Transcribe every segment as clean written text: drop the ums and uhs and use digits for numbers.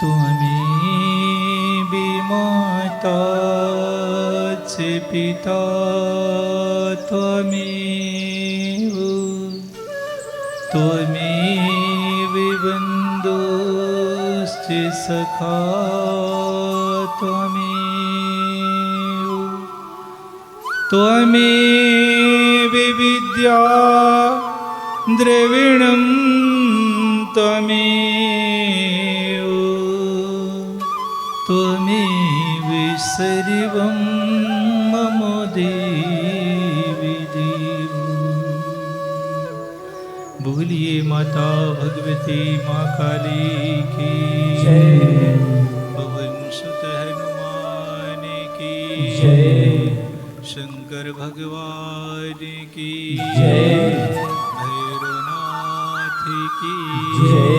तुम्ही माताचे पिता त्वमेव, त्वमेव बन्धुश्च सखा त्वमेव, त्वमेव विद्या द्रविणं त्वमेव, त्वमेव सर्वं मम देवी देव। बोलिए माता भगवती माँ काली की जय, पवन सुत हनुमान की जय, शंकर भगवान की जय, भैरवनाथ की जय,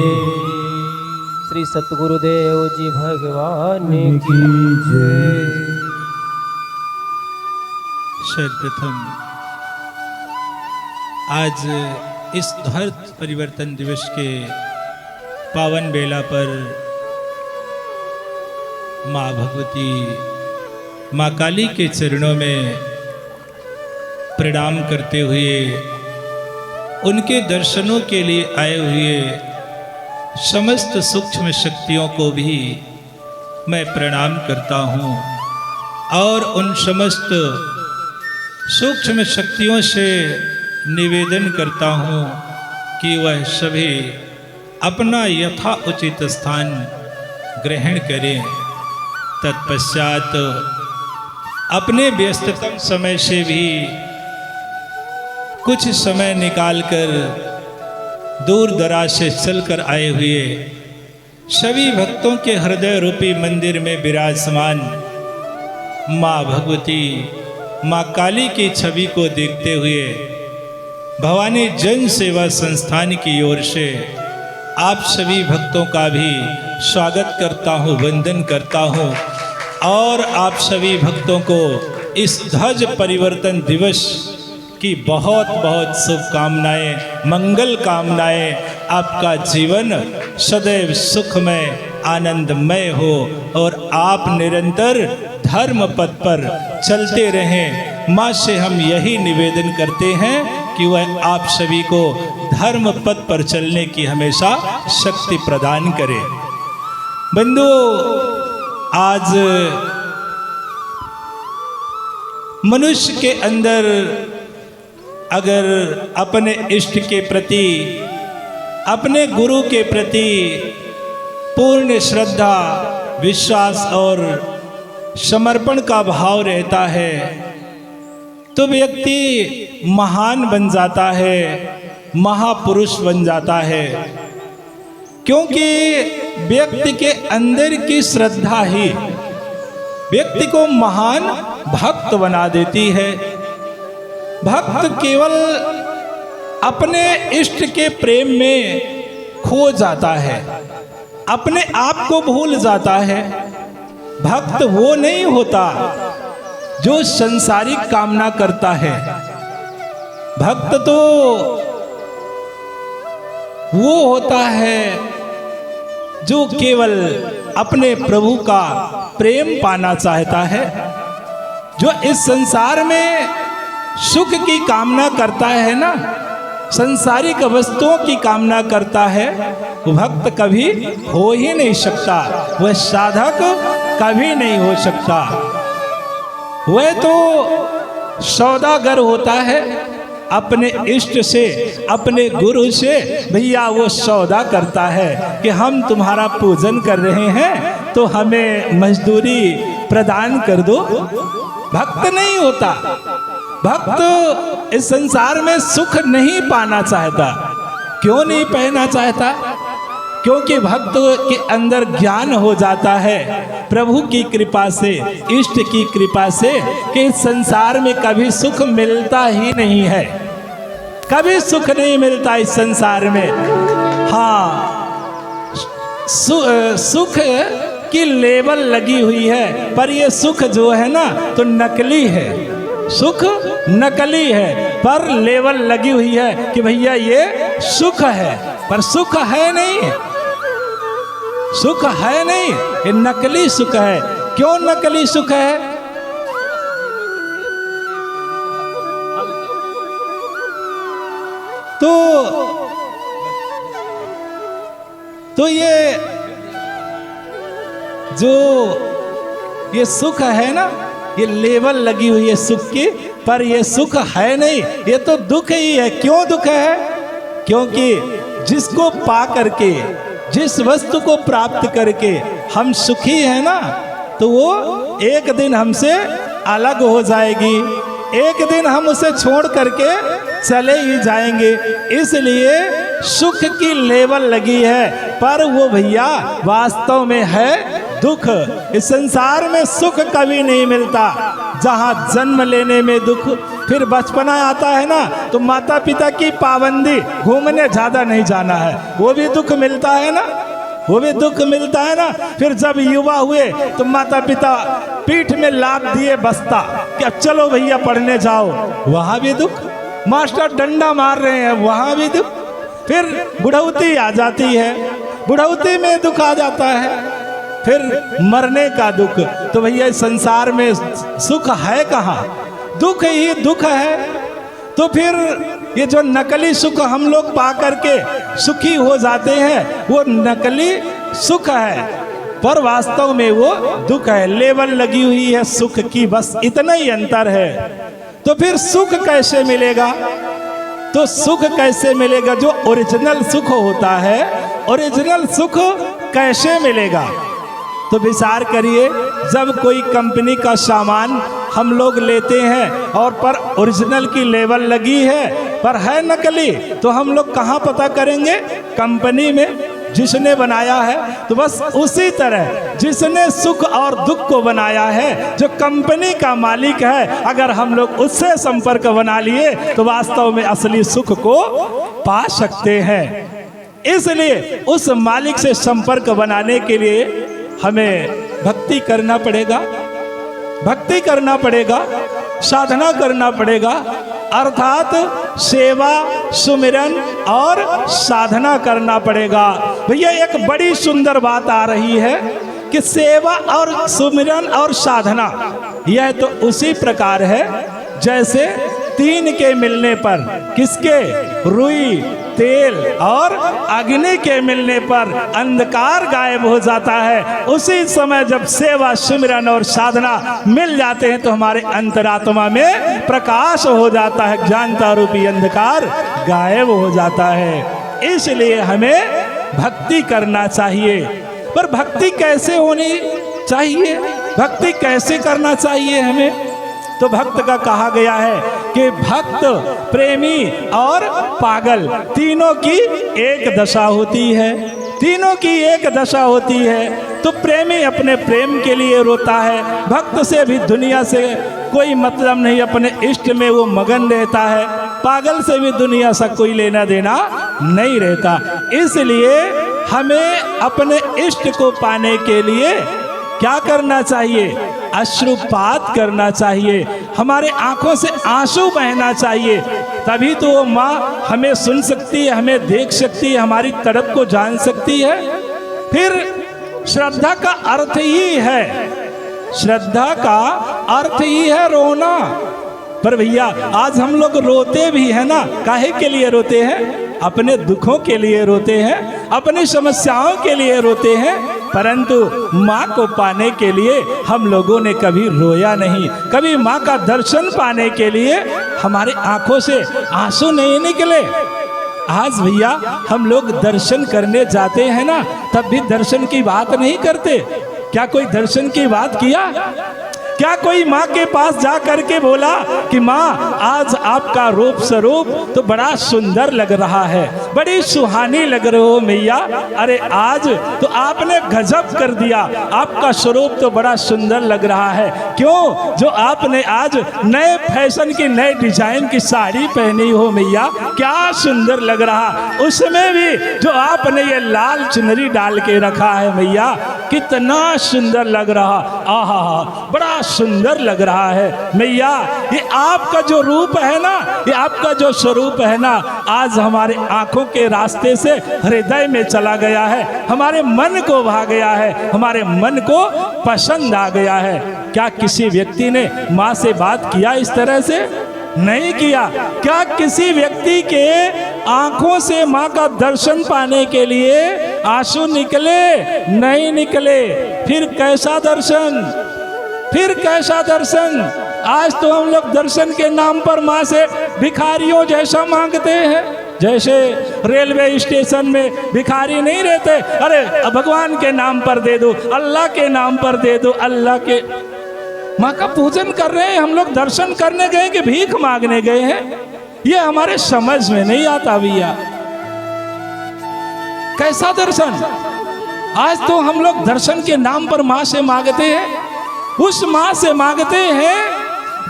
श्री सतगुरुदेव जी भगवान की जय। सर्वप्रथम आज इस धर्त परिवर्तन दिवस के पावन बेला पर माँ भगवती माँ काली के चरणों में प्रणाम करते हुए उनके दर्शनों के लिए आए हुए समस्त सूक्ष्म शक्तियों को भी मैं प्रणाम करता हूँ और उन समस्त सूक्ष्म शक्तियों से निवेदन करता हूँ कि वह सभी अपना यथा उचित स्थान ग्रहण करें। तत्पश्चात अपने व्यस्ततम समय से भी कुछ समय निकालकर दूर दराज से चलकर आए हुए सभी भक्तों के हृदय रूपी मंदिर में विराजमान माँ भगवती माँ काली की छवि को देखते हुए भवानी जन सेवा संस्थान की ओर से आप सभी भक्तों का भी स्वागत करता हूँ, वंदन करता हूँ और आप सभी भक्तों को इस ध्वज परिवर्तन दिवस की बहुत बहुत शुभकामनाएं, मंगल कामनाएं। आपका जीवन सदैव सुखमय आनंदमय हो और आप निरंतर धर्म पथ पर चलते रहें। माँ से हम यही निवेदन करते हैं कि वह आप सभी को धर्म पथ पर चलने की हमेशा शक्ति प्रदान करे। बंधुओं, आज मनुष्य के अंदर अगर अपने इष्ट के प्रति, अपने गुरु के प्रति पूर्ण श्रद्धा, विश्वास और समर्पण का भाव रहता है तो व्यक्ति महान बन जाता है, महापुरुष बन जाता है। क्योंकि व्यक्ति के अंदर की श्रद्धा ही व्यक्ति को महान भक्त बना देती है। भक्त केवल अपने इष्ट के प्रेम में खो जाता है, अपने आप को भूल जाता है। भक्त वो नहीं होता जो संसारिक कामना करता है। भक्त तो वो होता है जो केवल अपने प्रभु का प्रेम पाना चाहता है। जो इस संसार में सुख की कामना करता है ना, संसारिक वस्तुओं की कामना करता है, वो भक्त कभी हो ही नहीं सकता, वह साधक कभी नहीं हो सकता। वह तो सौदागर होता है अपने इष्ट से, अपने गुरु से। भैया वो सौदा करता है कि हम तुम्हारा पूजन कर रहे हैं तो हमें मजदूरी प्रदान कर दो। भक्त नहीं होता। भक्त इस संसार में सुख नहीं पाना चाहता। क्यों नहीं पाना चाहता? क्योंकि भक्त के अंदर ज्ञान हो जाता है प्रभु की कृपा से, इष्ट की कृपा से, कि इस संसार में कभी सुख मिलता ही नहीं है। कभी सुख नहीं मिलता इस संसार में। हाँ, सुख की लेबल लगी हुई है, पर ये सुख जो है ना तो नकली है। सुख नकली है पर लेबल लगी हुई है कि भैया ये सुख है, पर सुख है नहीं। सुख है नहीं, ये नकली सुख है। क्यों नकली सुख है? तो ये जो ये सुख है ना, ये लेबल लगी हुई है सुख की, पर ये सुख है नहीं, ये तो दुख ही है। क्यों दुख है? क्योंकि जिसको पा करके, जिस वस्तु को प्राप्त करके हम सुखी हैं ना, तो वो एक दिन हमसे अलग हो जाएगी, एक दिन हम उसे छोड़ करके चले ही जाएंगे। इसलिए सुख की लेबल लगी है, पर वो भैया वास्तव में है दुख। इस संसार में सुख कभी नहीं मिलता। जहाँ जन्म लेने में दुख, फिर बचपना आता है ना, तो माता पिता की पाबंदी, घूमने ज्यादा नहीं जाना है, वो भी दुख मिलता है ना, वो भी दुख मिलता है ना। फिर जब युवा हुए तो माता पिता पीठ में लात दिए बस्ता कि अब चलो भैया पढ़ने जाओ, वहां भी दुख। मास्टर डंडा मार रहे हैं, वहां भी दुख। फिर बुढ़ौती आ जाती है, बुढ़ौती में दुख आ जाता है, फिर मरने का दुख। तो भैया संसार में सुख है कहाँ? दुख ही दुख है। तो फिर ये जो नकली सुख हम लोग पा करके सुखी हो जाते हैं, वो नकली सुख है, पर वास्तव में वो दुख है। लेबल लगी हुई है सुख की, बस इतना ही अंतर है। तो फिर सुख कैसे मिलेगा? तो सुख कैसे मिलेगा? जो ओरिजिनल सुख होता है, ओरिजिनल सुख कैसे मिलेगा? तो विचार करिए, जब कोई कंपनी का सामान हम लोग लेते हैं और पर ओरिजिनल की लेबल लगी है, पर है नकली, तो हम लोग कहाँ पता करेंगे? कंपनी में जिसने बनाया है। तो बस उसी तरह जिसने सुख और दुख को बनाया है, जो कंपनी का मालिक है, अगर हम लोग उससे संपर्क बना लिए तो वास्तव में असली सुख को पा सकते हैं। इसलिए उस मालिक से संपर्क बनाने के लिए हमें भक्ति करना पड़ेगा, भक्ति करना पड़ेगा, साधना करना पड़ेगा, अर्थात सेवा, सुमिरन और साधना करना पड़ेगा। भैया एक बड़ी सुंदर बात आ रही है कि सेवा और सुमिरन और साधना, यह तो उसी प्रकार है जैसे तीन के मिलने पर, किसके? रुई, तेल और अग्नि के मिलने पर अंधकार गायब हो जाता है। उसी समय जब सेवा, सुमिरन और साधना मिल जाते हैं तो हमारे अंतरात्मा में प्रकाश हो जाता है, ज्ञानता रूपी अंधकार गायब हो जाता है। इसलिए हमें भक्ति करना चाहिए। पर भक्ति कैसे होनी चाहिए? भक्ति कैसे करना चाहिए हमें? तो भक्त का कहा गया है कि भक्त, प्रेमी और पागल, तीनों की एक दशा होती है, तीनों की एक दशा होती है। तो प्रेमी अपने प्रेम के लिए रोता है, भक्त से भी दुनिया से कोई मतलब नहीं, अपने इष्ट में वो मगन रहता है। पागल से भी दुनिया से कोई लेना देना नहीं रहता। इसलिए हमें अपने इष्ट को पाने के लिए क्या करना चाहिए? अश्रुपात करना चाहिए, हमारे आंखों से आंसू बहना चाहिए। तभी तो वो माँ हमें सुन सकती है, हमें देख सकती है, हमारी तड़प को जान सकती है। फिर श्रद्धा का अर्थ ही है, श्रद्धा का अर्थ ही है रोना। पर भैया आज हम लोग रोते भी है ना, काहे के लिए रोते हैं? अपने दुखों के लिए रोते हैं, अपनी समस्याओं के लिए रोते हैं, परंतु माँ को पाने के लिए हम लोगों ने कभी रोया नहीं। कभी माँ का दर्शन पाने के लिए हमारे आंखों से आंसू नहीं निकले। आज भैया हम लोग दर्शन करने जाते हैं ना, तब भी दर्शन की बात नहीं करते। क्या कोई दर्शन की बात किया? क्या कोई माँ के पास जा करके बोला कि माँ आज आपका रूप स्वरूप तो बड़ा सुंदर लग रहा है, बड़ी सुहानी लग रहे हो मैया, अरे आज तो आपने गजब कर दिया, आपका स्वरूप तो बड़ा सुंदर लग रहा है। क्यों? जो आपने आज नए फैशन की, नए डिजाइन की साड़ी पहनी हो मैया, क्या सुंदर लग रहा। उसमें भी जो आपने ये लाल चुनरी डाल के रखा है मैया, कितना सुंदर लग रहा। आहा, बड़ा सुंदर लग रहा है। मैया, ये आपका जो रूप है ना, ये आपका जो स्वरूप है ना, आज हमारे आंखों के रास्ते से हृदय में चला गया है, हमारे मन को भा गया है, हमारे मन को पसंद आ गया है। क्या किसी व्यक्ति ने माँ से बात किया इस तरह से? नहीं किया। क्या किसी व्यक्ति के आंखों से माँ का दर्शन पाने के लिए आंसू निकले? नहीं निकले। फिर कैसा दर्शन? फिर कैसा दर्शन? आज तो हम लोग दर्शन के नाम पर माँ से भिखारियों जैसा मांगते हैं। जैसे रेलवे स्टेशन में भिखारी नहीं रहते, अरे भगवान के नाम पर दे दो, अल्लाह के नाम पर दे दो, अल्लाह के। माँ का पूजन कर रहे हैं हम लोग, दर्शन करने गए कि भीख मांगने गए हैं? ये हमारे समझ में नहीं आता भैया। कैसा दर्शन? आज तो हम लोग दर्शन के नाम पर माँ से मांगते हैं, उस माँ से मांगते हैं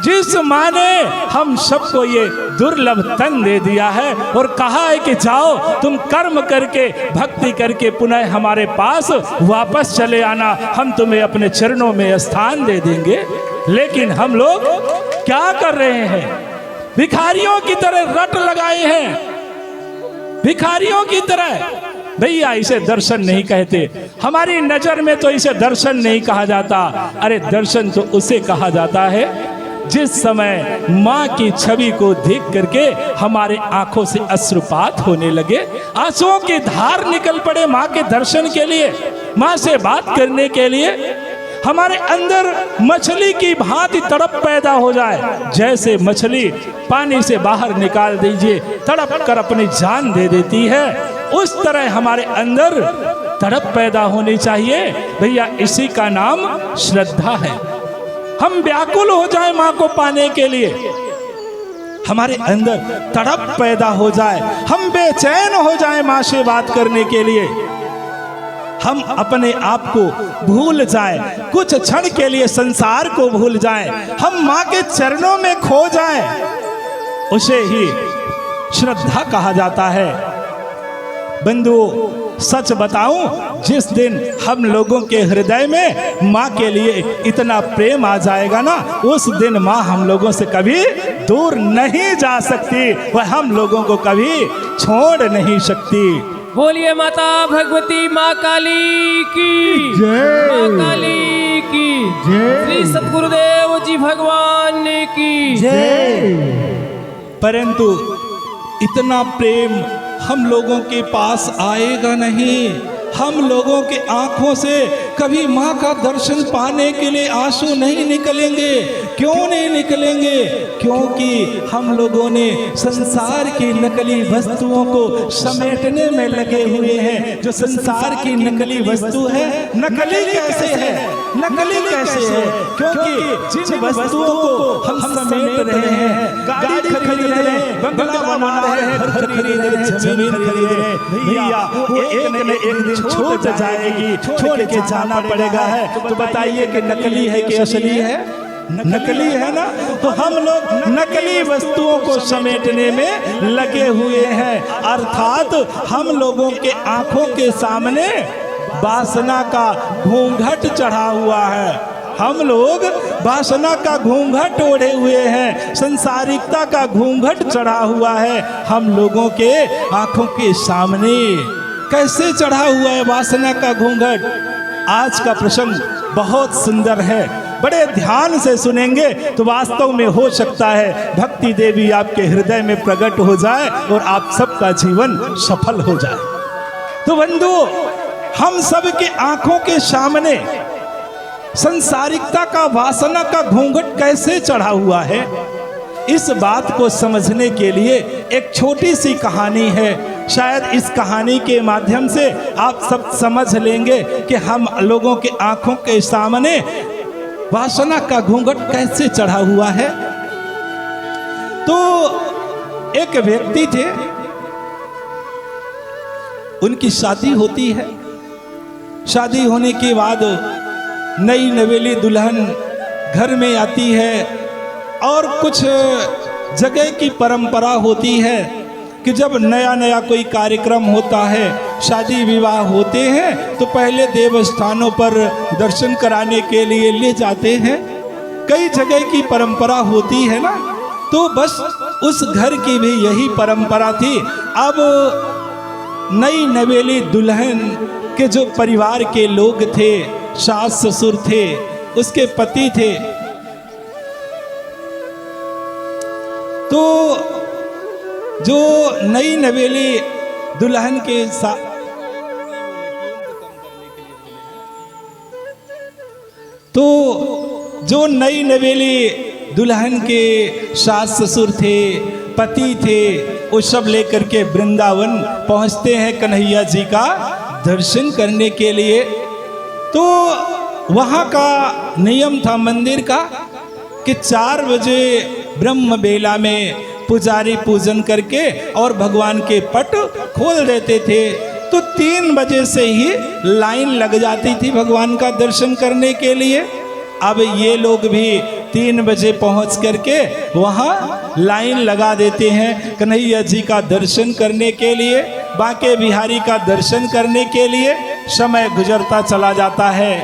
जिस माँ ने हम सबको ये दुर्लभ तन दे दिया है और कहा है कि जाओ तुम कर्म करके, भक्ति करके पुनः हमारे पास वापस चले आना, हम तुम्हें अपने चरणों में स्थान दे देंगे। लेकिन हम लोग क्या कर रहे हैं? भिखारियों की तरह रट लगाए हैं, भिखारियों की तरह। भैया, इसे दर्शन नहीं कहते, हमारी नजर में तो इसे दर्शन नहीं कहा जाता। अरे दर्शन तो उसे कहा जाता है जिस समय माँ की छवि को देख करके हमारे आंखों से अश्रुपात होने लगे, आंसुओं की धार निकल पड़े माँ के दर्शन के लिए, माँ से बात करने के लिए। हमारे अंदर मछली की भांति तड़प पैदा हो जाए। जैसे मछली पानी से बाहर निकाल दीजिए, तड़प कर अपनी जान दे देती है, उस तरह हमारे अंदर तड़प पैदा होनी चाहिए। भैया, इसी का नाम श्रद्धा है। हम व्याकुल हो जाए माँ को पाने के लिए, हमारे अंदर तड़प पैदा हो जाए, हम बेचैन हो जाए माँ से बात करने के लिए, हम अपने आप को भूल जाए, कुछ क्षण के लिए संसार को भूल जाए, हम माँ के चरणों में खो जाए, उसे ही श्रद्धा कहा जाता है। बंधुओं, सच बताऊं, जिस दिन हम लोगों के हृदय में माँ के लिए इतना प्रेम आ जाएगा ना, उस दिन माँ हम लोगों से कभी दूर नहीं जा सकती, वह हम लोगों को कभी छोड़ नहीं सकती। बोलिए माता भगवती माँ काली की जय, माँ काली की जय, श्री सतगुरुदेव जी भगवान की जय। परंतु इतना प्रेम हम लोगों के पास आएगा नहीं। हम लोगों के आंखों से कभी माँ का दर्शन पाने के लिए आंसू नहीं निकलेंगे। क्यों नहीं निकलेंगे? क्योंकि हम लोगों ने संसार की नकली वस्तुओं को समेटने में लगे हुए हैं। जो संसार की नकली वस्तु है, नकली कैसे है? नकली कैसे है? क्योंकि जिन वस्तुओं को हम समेट रहे हैं, गाड़ी खरीद रहे हैं, बंगला बना रहे हैं, घर खरीद रहे हैं, जमीन खरीद रहे हैं, भैया वो एक न एक दिन छूट जाएगी, छोड़ के जाना पड़ेगा है। तो बताइए कि नकली है कि असली है? नकली है ना। तो हम लोग नकली वस्तुओं को समेटने में लगे हुए हैं, अर्थात हम लोगों के आंखों के सामने वासना का घूंघट चढ़ा हुआ है। हम लोग वासना का घूंघट ओढ़े हुए हैं, संसारिकता का घूंघट चढ़ा हुआ है हम लोगों के आंखों के सामने। कैसे चढ़ा हुआ है वासना का घूंघट? आज का प्रसंग बहुत सुंदर है, बड़े ध्यान से सुनेंगे तो वास्तव में हो सकता है भक्ति देवी आपके हृदय में प्रकट हो जाए और आप सबका जीवन सफल हो जाए। तो बंधुओं, हम सब के आंखों के सामने संसारिकता का वासना का घूंघट कैसे चढ़ा हुआ है, इस बात को समझने के लिए एक छोटी सी कहानी है। शायद इस कहानी के माध्यम से आप सब समझ लेंगे कि हम लोगों के आंखों के सामने वासना का घूंघट कैसे चढ़ा हुआ है। तो एक व्यक्ति थे, उनकी शादी होती है। शादी होने के बाद नई नवेली दुल्हन घर में आती है और कुछ जगह की परंपरा होती है कि जब नया नया कोई कार्यक्रम होता है, शादी विवाह होते हैं, तो पहले देव स्थानों पर दर्शन कराने के लिए ले जाते हैं। कई जगह की परंपरा होती है ना, तो बस उस घर की भी यही परंपरा थी। अब नई नवेली दुल्हन के जो परिवार के लोग थे, सास ससुर थे, उसके पति थे, तो जो नई नवेली दुल्हन के साथ तो जो नई नवेली दुल्हन के सास ससुर थे, पति थे, वो सब लेकर के वृंदावन पहुंचते हैं कन्हैया जी का दर्शन करने के लिए। तो वहाँ का नियम था मंदिर का कि 4 बजे ब्रह्म बेला में पुजारी पूजन करके और भगवान के पट खोल देते थे। तो 3 बजे से ही लाइन लग जाती थी भगवान का दर्शन करने के लिए। अब ये लोग भी 3 बजे पहुंच करके वहाँ लाइन लगा देते हैं कन्हैया जी का दर्शन करने के लिए, बांके बिहारी का दर्शन करने के लिए। समय गुजरता चला जाता है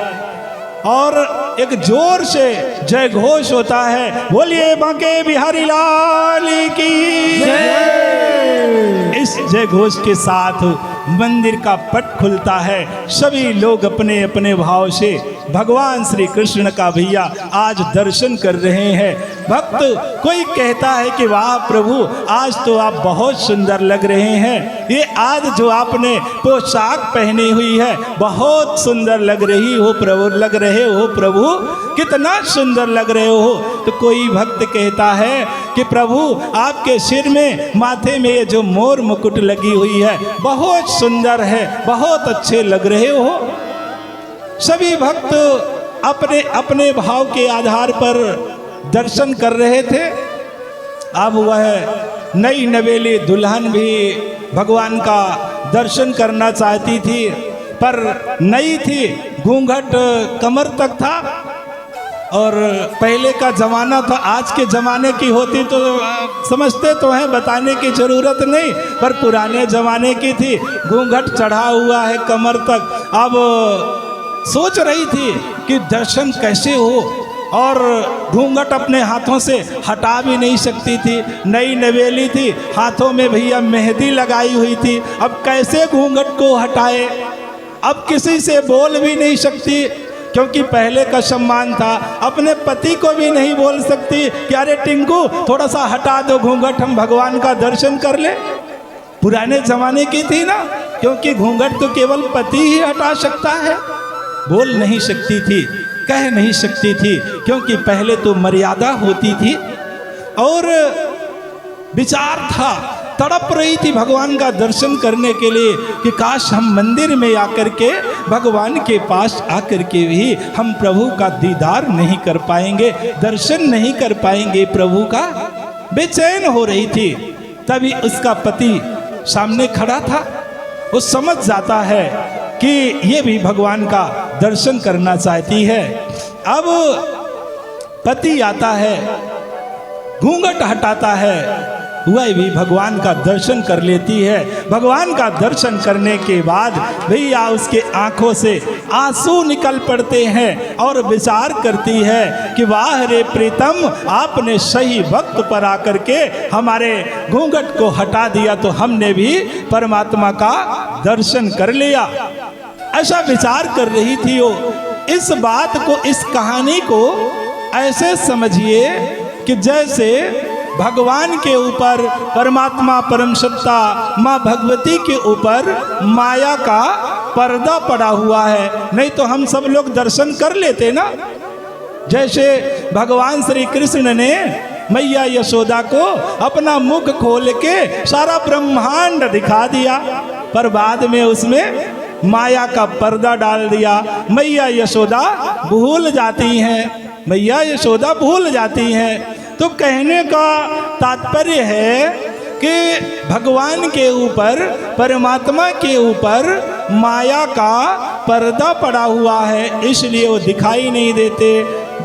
और एक जोर से जय घोष होता है, बोलिए बांके बिहारी लाल की जय। इस जय घोष के साथ मंदिर का पट खुलता है। सभी लोग अपने अपने भाव से भगवान श्री कृष्ण का भैया आज दर्शन कर रहे हैं। भक्त कोई कहता है कि वाह प्रभु, आज तो आप बहुत सुंदर लग रहे हैं, ये आज जो आपने पोशाक पहनी हुई है बहुत सुंदर लग रही हो प्रभु, लग रहे हो प्रभु, कितना सुंदर लग रहे हो। तो कोई भक्त कहता है कि प्रभु आपके सिर में, माथे में ये जो मोर मुकुट लगी हुई है बहुत सुंदर है, बहुत अच्छे लग रहे हो। सभी भक्त अपने अपने भाव के आधार पर दर्शन कर रहे थे। अब वह नई नवेली दुल्हन भी भगवान का दर्शन करना चाहती थी, पर नई थी, घूंघट कमर तक था और पहले का ज़माना था। आज के ज़माने की होती तो समझते तो हैं, बताने की ज़रूरत नहीं, पर पुराने ज़माने की थी, घूंघट चढ़ा हुआ है कमर तक। अब सोच रही थी कि दर्शन कैसे हो, और घूंघट अपने हाथों से हटा भी नहीं सकती थी। नई नवेली थी, हाथों में भैया मेहंदी लगाई हुई थी, अब कैसे घूंघट को हटाए। अब किसी से बोल भी नहीं सकती, क्योंकि पहले का सम्मान था। अपने पति को भी नहीं बोल सकती कि अरे टिंकू थोड़ा सा हटा दो घूंघट, हम भगवान का दर्शन कर ले। पुराने जमाने की थी ना, क्योंकि घूंघट तो केवल पति ही हटा सकता है। बोल नहीं सकती थी, कह नहीं सकती थी, क्योंकि पहले तो मर्यादा होती थी। और विचार था, तड़प रही थी भगवान का दर्शन करने के लिए कि काश हम मंदिर में आकर के, भगवान के पास आकर के भी हम प्रभु का दीदार नहीं कर पाएंगे, दर्शन नहीं कर पाएंगे प्रभु का। बेचैन हो रही थी। तभी उसका पति सामने खड़ा था। वो समझ जाता है कि ये भी भगवान का दर्शन करना चाहती है। अब पति आता है, घूंघट हटाता है, वह भी भगवान का दर्शन कर लेती है। भगवान का दर्शन करने के बाद भैया उसके आंखों से आंसू निकल पड़ते हैं और विचार करती है कि वाह रे प्रीतम, आपने सही वक्त पर आकर के हमारे घूंघट को हटा दिया, तो हमने भी परमात्मा का दर्शन कर लिया। ऐसा विचार कर रही थी वो। इस बात को, इस कहानी को ऐसे समझिए कि जैसे भगवान के ऊपर, परमात्मा परम सत्ता माँ भगवती के ऊपर माया का पर्दा पड़ा हुआ है। नहीं तो हम सब लोग दर्शन कर लेते ना। जैसे भगवान श्री कृष्ण ने मैया यशोदा को अपना मुख खोल के सारा ब्रह्मांड दिखा दिया, पर बाद में उसमें माया का पर्दा डाल दिया। मैया यशोदा भूल जाती हैं, मैया यशोदा भूल जाती हैं। तो कहने का तात्पर्य है कि भगवान के ऊपर, परमात्मा के ऊपर माया का पर्दा पड़ा हुआ है, इसलिए वो दिखाई नहीं देते।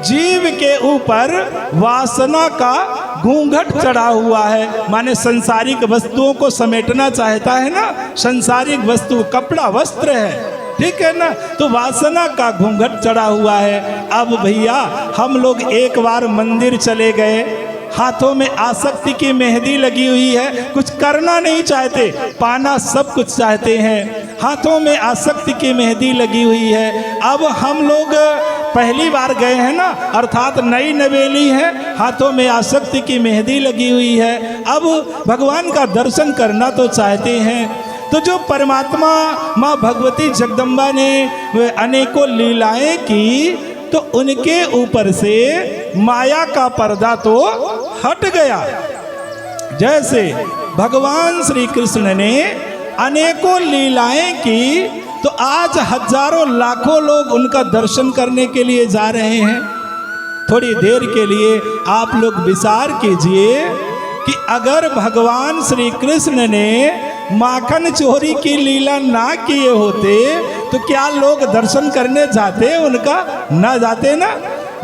जीव के ऊपर वासना का घूंघट चढ़ा हुआ है, माने संसारिक वस्तुओं को समेटना चाहता है ना। संसारिक वस्तु कपड़ा वस्त्र है, ठीक है ना। तो वासना का घूंघट चढ़ा हुआ है। अब भैया हम लोग एक बार मंदिर चले गए, हाथों में आसक्ति की मेहंदी लगी हुई है, कुछ करना नहीं चाहते, पाना सब कुछ चाहते हैं, हाथों में आसक्ति की मेहंदी लगी हुई है। अब हम लोग पहली बार गए हैं ना, अर्थात नई नवेली है, हाथों में आसक्ति की मेहंदी लगी हुई है। अब भगवान का दर्शन करना तो चाहते हैं। तो जो परमात्मा माँ भगवती जगदम्बा ने अनेकों लीलाएं की, तो उनके ऊपर से माया का पर्दा तो हट गया। जैसे भगवान श्री कृष्ण ने अनेकों लीलाएं की, तो आज हजारों लाखों लोग उनका दर्शन करने के लिए जा रहे हैं। थोड़ी देर के लिए आप लोग विचार कीजिए कि अगर भगवान श्री कृष्ण ने माखन चोरी की लीला ना किए होते तो क्या लोग दर्शन करने जाते उनका? ना जाते ना।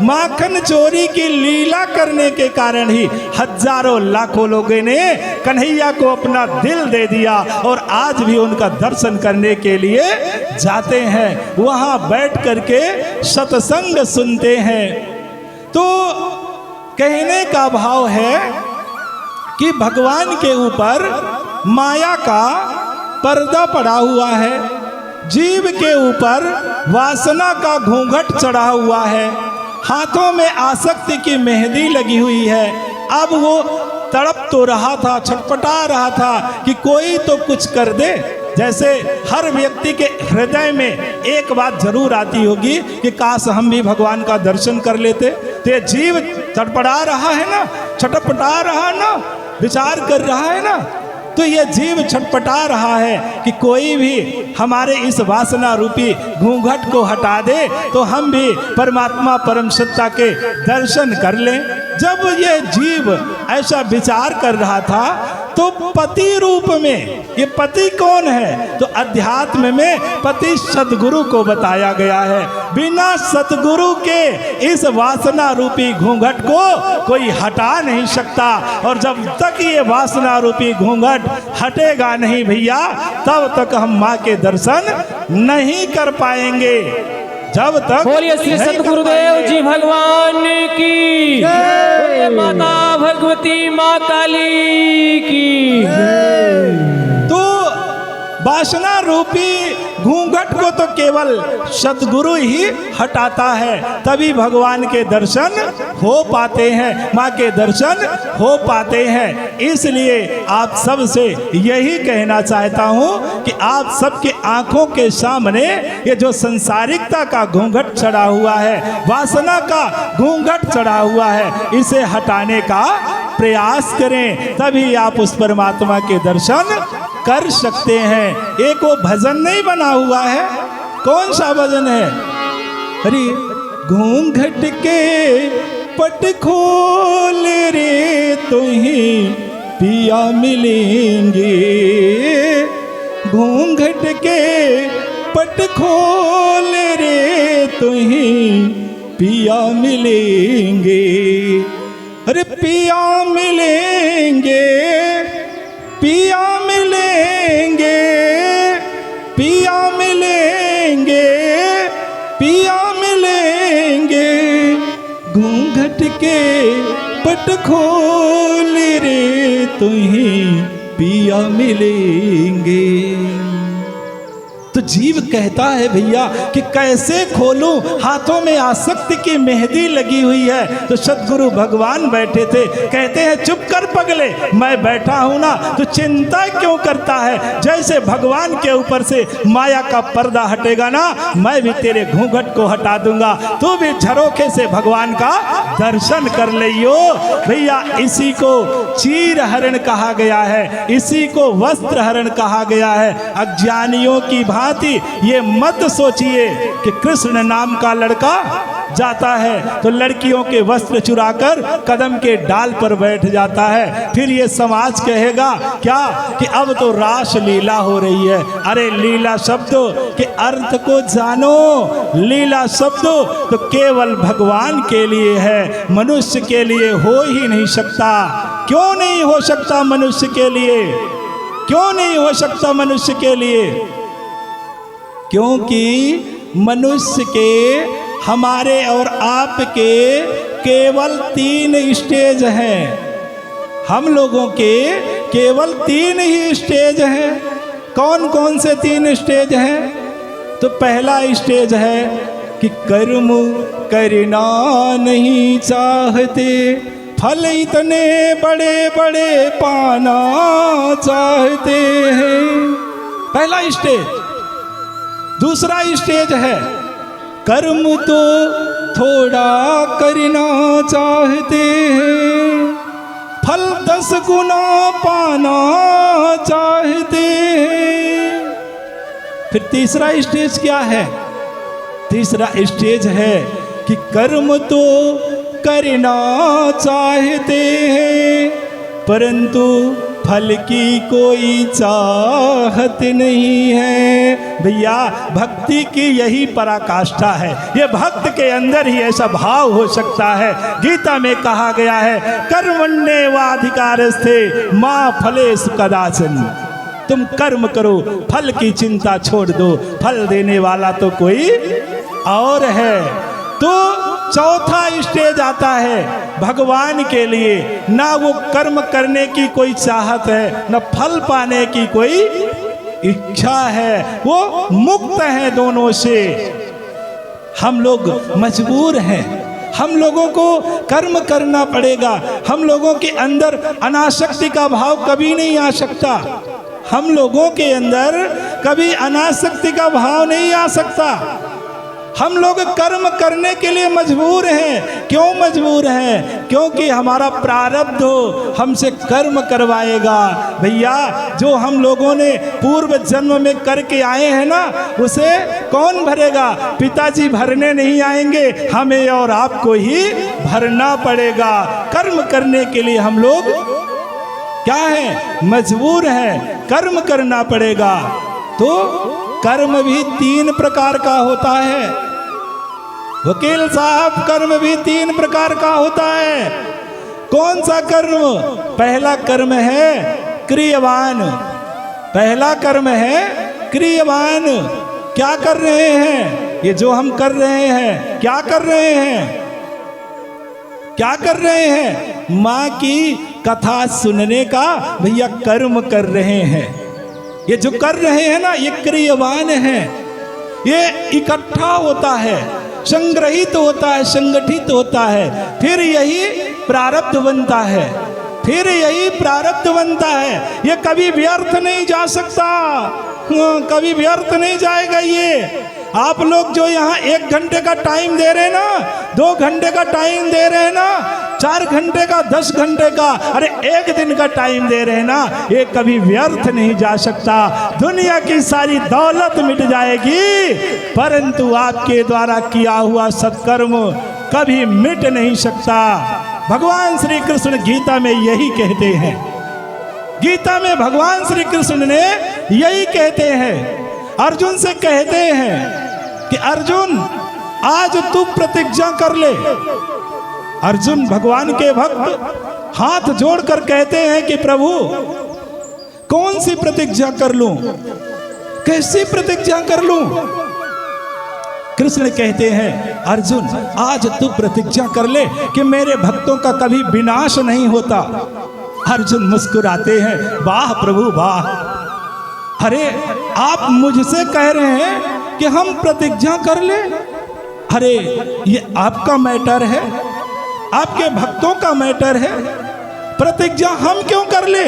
माखन चोरी की लीला करने के कारण ही हजारों लाखों लोगों ने कन्हैया को अपना दिल दे दिया और आज भी उनका दर्शन करने के लिए जाते हैं, वहां बैठ करके सत्संग सुनते हैं। तो कहने का भाव है कि भगवान के ऊपर माया का पर्दा पड़ा हुआ है, जीव के ऊपर वासना का घूंघट चढ़ा हुआ है, हाथों में आसक्ति की मेहंदी लगी हुई है। अब वो तड़प तो रहा था, छटपटा रहा था कि कोई तो कुछ कर दे। जैसे हर व्यक्ति के हृदय में एक बात जरूर आती होगी कि काश हम भी भगवान का दर्शन कर लेते। तो ये जीव छटपटा रहा है ना, छटपटा रहा ना, विचार कर रहा है ना। तो ये जीव छटपटा रहा है कि कोई भी हमारे इस वासना रूपी घूंघट को हटा दे तो हम भी परमात्मा परम सत्ता के दर्शन कर लें। जब ये जीव ऐसा विचार कर रहा था तो पति रूप में, ये पति कौन है? तो अध्यात्म में पति सतगुरु को बताया गया है। बिना सतगुरु के इस वासना रूपी घूंघट को कोई हटा नहीं सकता, और जब तक ये वासना रूपी घूंघट हटेगा नहीं भैया, तब तक हम माँ के दर्शन नहीं कर पाएंगे। जब तक बोलिए श्री सतगुरुदेव जी भगवान की, बोलिए माता भगवती माँ काली की। तो वासना रूपी घूंघट को तो केवल सतगुरु ही हटाता है, तभी भगवान के दर्शन हो पाते हैं, माँ के दर्शन हो पाते हैं। इसलिए आप सब से यही कहना चाहता हूँ कि आप सबके आंखों के सामने ये जो संसारिकता का घूंघट चढ़ा हुआ है, वासना का घूंघट चढ़ा हुआ है, इसे हटाने का प्रयास करें, तभी आप उस परमात्मा के दर्शन कर सकते हैं। एक वो भजन नहीं बना हुआ है, कौन सा भजन है? अरे घूंघट के पट खोल रे तुही पिया मिलेंगे, घूंघट के पट खोल रे तुही पिया मिलेंगे। अरे पिया मिलेंगे, पिया मिलेंगे, पिया मिलेंगे, पिया मिलेंगे, घूंघट के पट खोल रे तुही पिया मिलेंगे। तो जीव कहता है भैया कि कैसे खोलूं, हाथों में आसक्ति की मेहंदी लगी हुई है। तो सतगुरु भगवान बैठे थे, कहते हैं चुप कर पगले, मैं बैठा हूं ना, तो चिंता क्यों करता है? जैसे भगवान के ऊपर से माया का पर्दा हटेगा ना, मैं भी तेरे घूंघट को हटा दूंगा, तू भी झरोखे से भगवान का दर्शन कर लियो। भैया इसी को चीर हरण कहा गया है, इसी को वस्त्र हरण कहा गया है। अज्ञानियों की ये मत सोचिए कि कृष्ण नाम का लड़का जाता है तो लड़कियों के वस्त्र चुराकर कदम के डाल पर बैठ जाता है, फिर ये समाज कहेगा क्या कि अब तो रास लीला हो रही है। अरे लीला शब्द के अर्थ को जानो, लीला शब्द तो केवल भगवान के लिए है, मनुष्य के लिए हो ही नहीं सकता। क्यों नहीं हो सकता मनुष्य के लिए? क्यों नहीं हो सकता मनुष्य के लिए? क्योंकि मनुष्य के, हमारे और आपके केवल 3 स्टेज हैं। हम लोगों के केवल 3 ही स्टेज हैं। कौन कौन से 3 स्टेज हैं? तो पहला स्टेज है कि कर्म करना नहीं चाहते, फल इतने बड़े बड़े पाना चाहते हैं। पहला स्टेज। दूसरा स्टेज है कर्म तो थोड़ा करना चाहते हैं, फल 10 गुना पाना चाहते हैं। फिर तीसरा स्टेज क्या है? तीसरा स्टेज है कि कर्म तो करना चाहते हैं, परंतु फल की कोई चाहत नहीं है। भैया, भक्ति की यही पराकाष्ठा है। ये भक्त के अंदर ही ऐसा भाव हो सकता है। गीता में कहा गया है, कर्मण्येवाधिकारस्ते मा फलेषु कदाचन। तुम कर्म करो, फल की चिंता छोड़ दो, फल देने वाला तो कोई और है। तो चौथा स्टेज आता है भगवान के लिए, ना वो कर्म करने की कोई चाहत है, ना फल पाने की कोई इच्छा है, वो मुक्त है दोनों से। हम लोग मजबूर हैं, हम लोगों को कर्म करना पड़ेगा। हम लोगों के अंदर अनासक्ति का भाव कभी नहीं आ सकता। हम लोगों के अंदर कभी अनासक्ति का भाव नहीं आ सकता। हम लोग कर्म करने के लिए मजबूर हैं। क्यों मजबूर हैं? क्योंकि हमारा प्रारब्ध हमसे कर्म करवाएगा। भैया, जो हम लोगों ने पूर्व जन्म में करके आए हैं ना, उसे कौन भरेगा? पिताजी भरने नहीं आएंगे, हमें और आपको ही भरना पड़ेगा। कर्म करने के लिए हम लोग क्या है? मजबूर हैं, कर्म करना पड़ेगा। तो कर्म भी 3 प्रकार का होता है। वकील साहब, कर्म भी 3 प्रकार का होता है। कौन सा कर्म? पहला कर्म है क्रियवान। पहला कर्म है क्रियवान। क्या कर रहे हैं? ये जो हम कर रहे हैं, क्या कर रहे हैं? क्या कर रहे हैं? माँ की कथा सुनने का भैया कर्म कर रहे हैं। ये जो कर रहे हैं ना, ये क्रियवान है। ये इकट्ठा होता है, संग्रहित होता है, संगठित होता है, फिर यही प्रारब्ध बनता है। फिर यही प्रारब्ध बनता है। ये कभी व्यर्थ नहीं जा सकता, कभी व्यर्थ नहीं जाएगा। ये आप लोग जो यहाँ 1 घंटे का टाइम दे रहे हैं ना, 2 घंटे का टाइम दे रहे हैं ना, 4 घंटे का, 10 घंटे का, अरे 1 दिन का टाइम दे रहे हैं ना, ये कभी व्यर्थ नहीं जा सकता। दुनिया की सारी दौलत मिट जाएगी, परंतु आपके द्वारा किया हुआ सत्कर्म कभी मिट नहीं सकता। भगवान श्री कृष्ण गीता में यही कहते हैं। गीता में भगवान श्री कृष्ण ने यही कहते हैं। अर्जुन से कहते हैं कि अर्जुन, आज तू प्रतिज्ञा कर ले। अर्जुन भगवान के भक्त हाथ जोड़कर कहते हैं कि प्रभु, कौन सी प्रतिज्ञा कर लूं, कैसी प्रतिज्ञा कर लूं? कृष्ण कहते हैं, अर्जुन आज तू प्रतिज्ञा कर ले कि मेरे भक्तों का कभी विनाश नहीं होता। अर्जुन मुस्कुराते हैं, वाह प्रभु वाह, अरे आप मुझसे कह रहे हैं कि हम प्रतिज्ञा कर ले? अरे ये आपका मैटर है, आपके भक्तों का मैटर है, प्रतिज्ञा हम क्यों कर ले?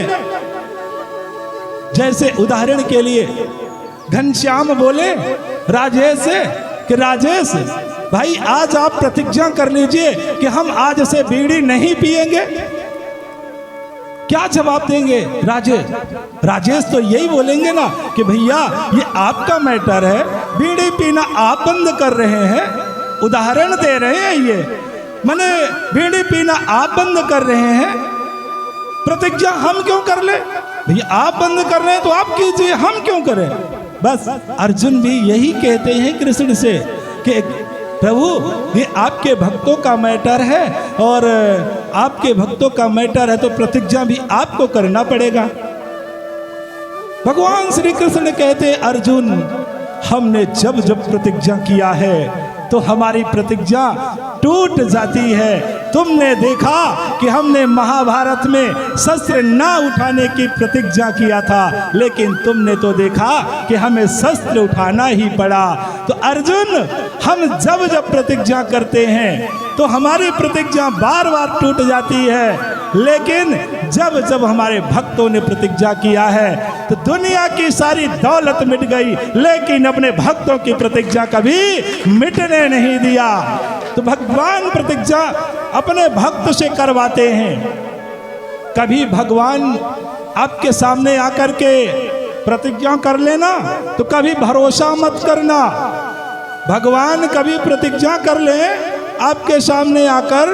जैसे उदाहरण के लिए घनश्याम बोले राजेश से कि राजेश भाई, आज आप प्रतिज्ञा कर लीजिए कि हम आज से बीड़ी नहीं पिएंगे। क्या जवाब देंगे राजेश? राजेश तो यही बोलेंगे ना कि भैया ये आपका मैटर है, बीड़ी पीना आप बंद कर रहे हैं, उदाहरण दे रहे हैं, ये माने बीड़ी पीना आप बंद कर रहे हैं, प्रतिज्ञा हम क्यों कर ले? भैया आप बंद कर रहे हैं तो आप कीजिए, हम क्यों करें? बस अर्जुन भी यही कहते हैं कृष्ण से कि प्रभु ये आपके भक्तों का मैटर है, और आपके भक्तों का मैटर है तो प्रतिज्ञा भी आपको करना पड़ेगा। भगवान श्री कृष्ण कहते, अर्जुन हमने जब जब प्रतिज्ञा किया है तो हमारी प्रतिज्ञा टूट जाती है। तुमने देखा कि हमने महाभारत में शस्त्र ना उठाने की प्रतिज्ञा किया था, लेकिन तुमने तो देखा कि हमें शस्त्र उठाना ही पड़ा। तो अर्जुन, हम जब जब प्रतिज्ञा करते हैं तो हमारी प्रतिज्ञा बार बार टूट जाती है, लेकिन जब जब हमारे भक्तों ने प्रतिज्ञा किया है तो दुनिया की सारी दौलत मिट गई, लेकिन अपने भक्तों की प्रतिज्ञा कभी मिटने नहीं दिया। तो भगवान प्रतिज्ञा अपने भक्त से करवाते हैं। कभी भगवान आपके सामने आकर के प्रतिज्ञा कर लेना तो कभी भरोसा मत करना। भगवान कभी प्रतिज्ञा कर ले आपके सामने आकर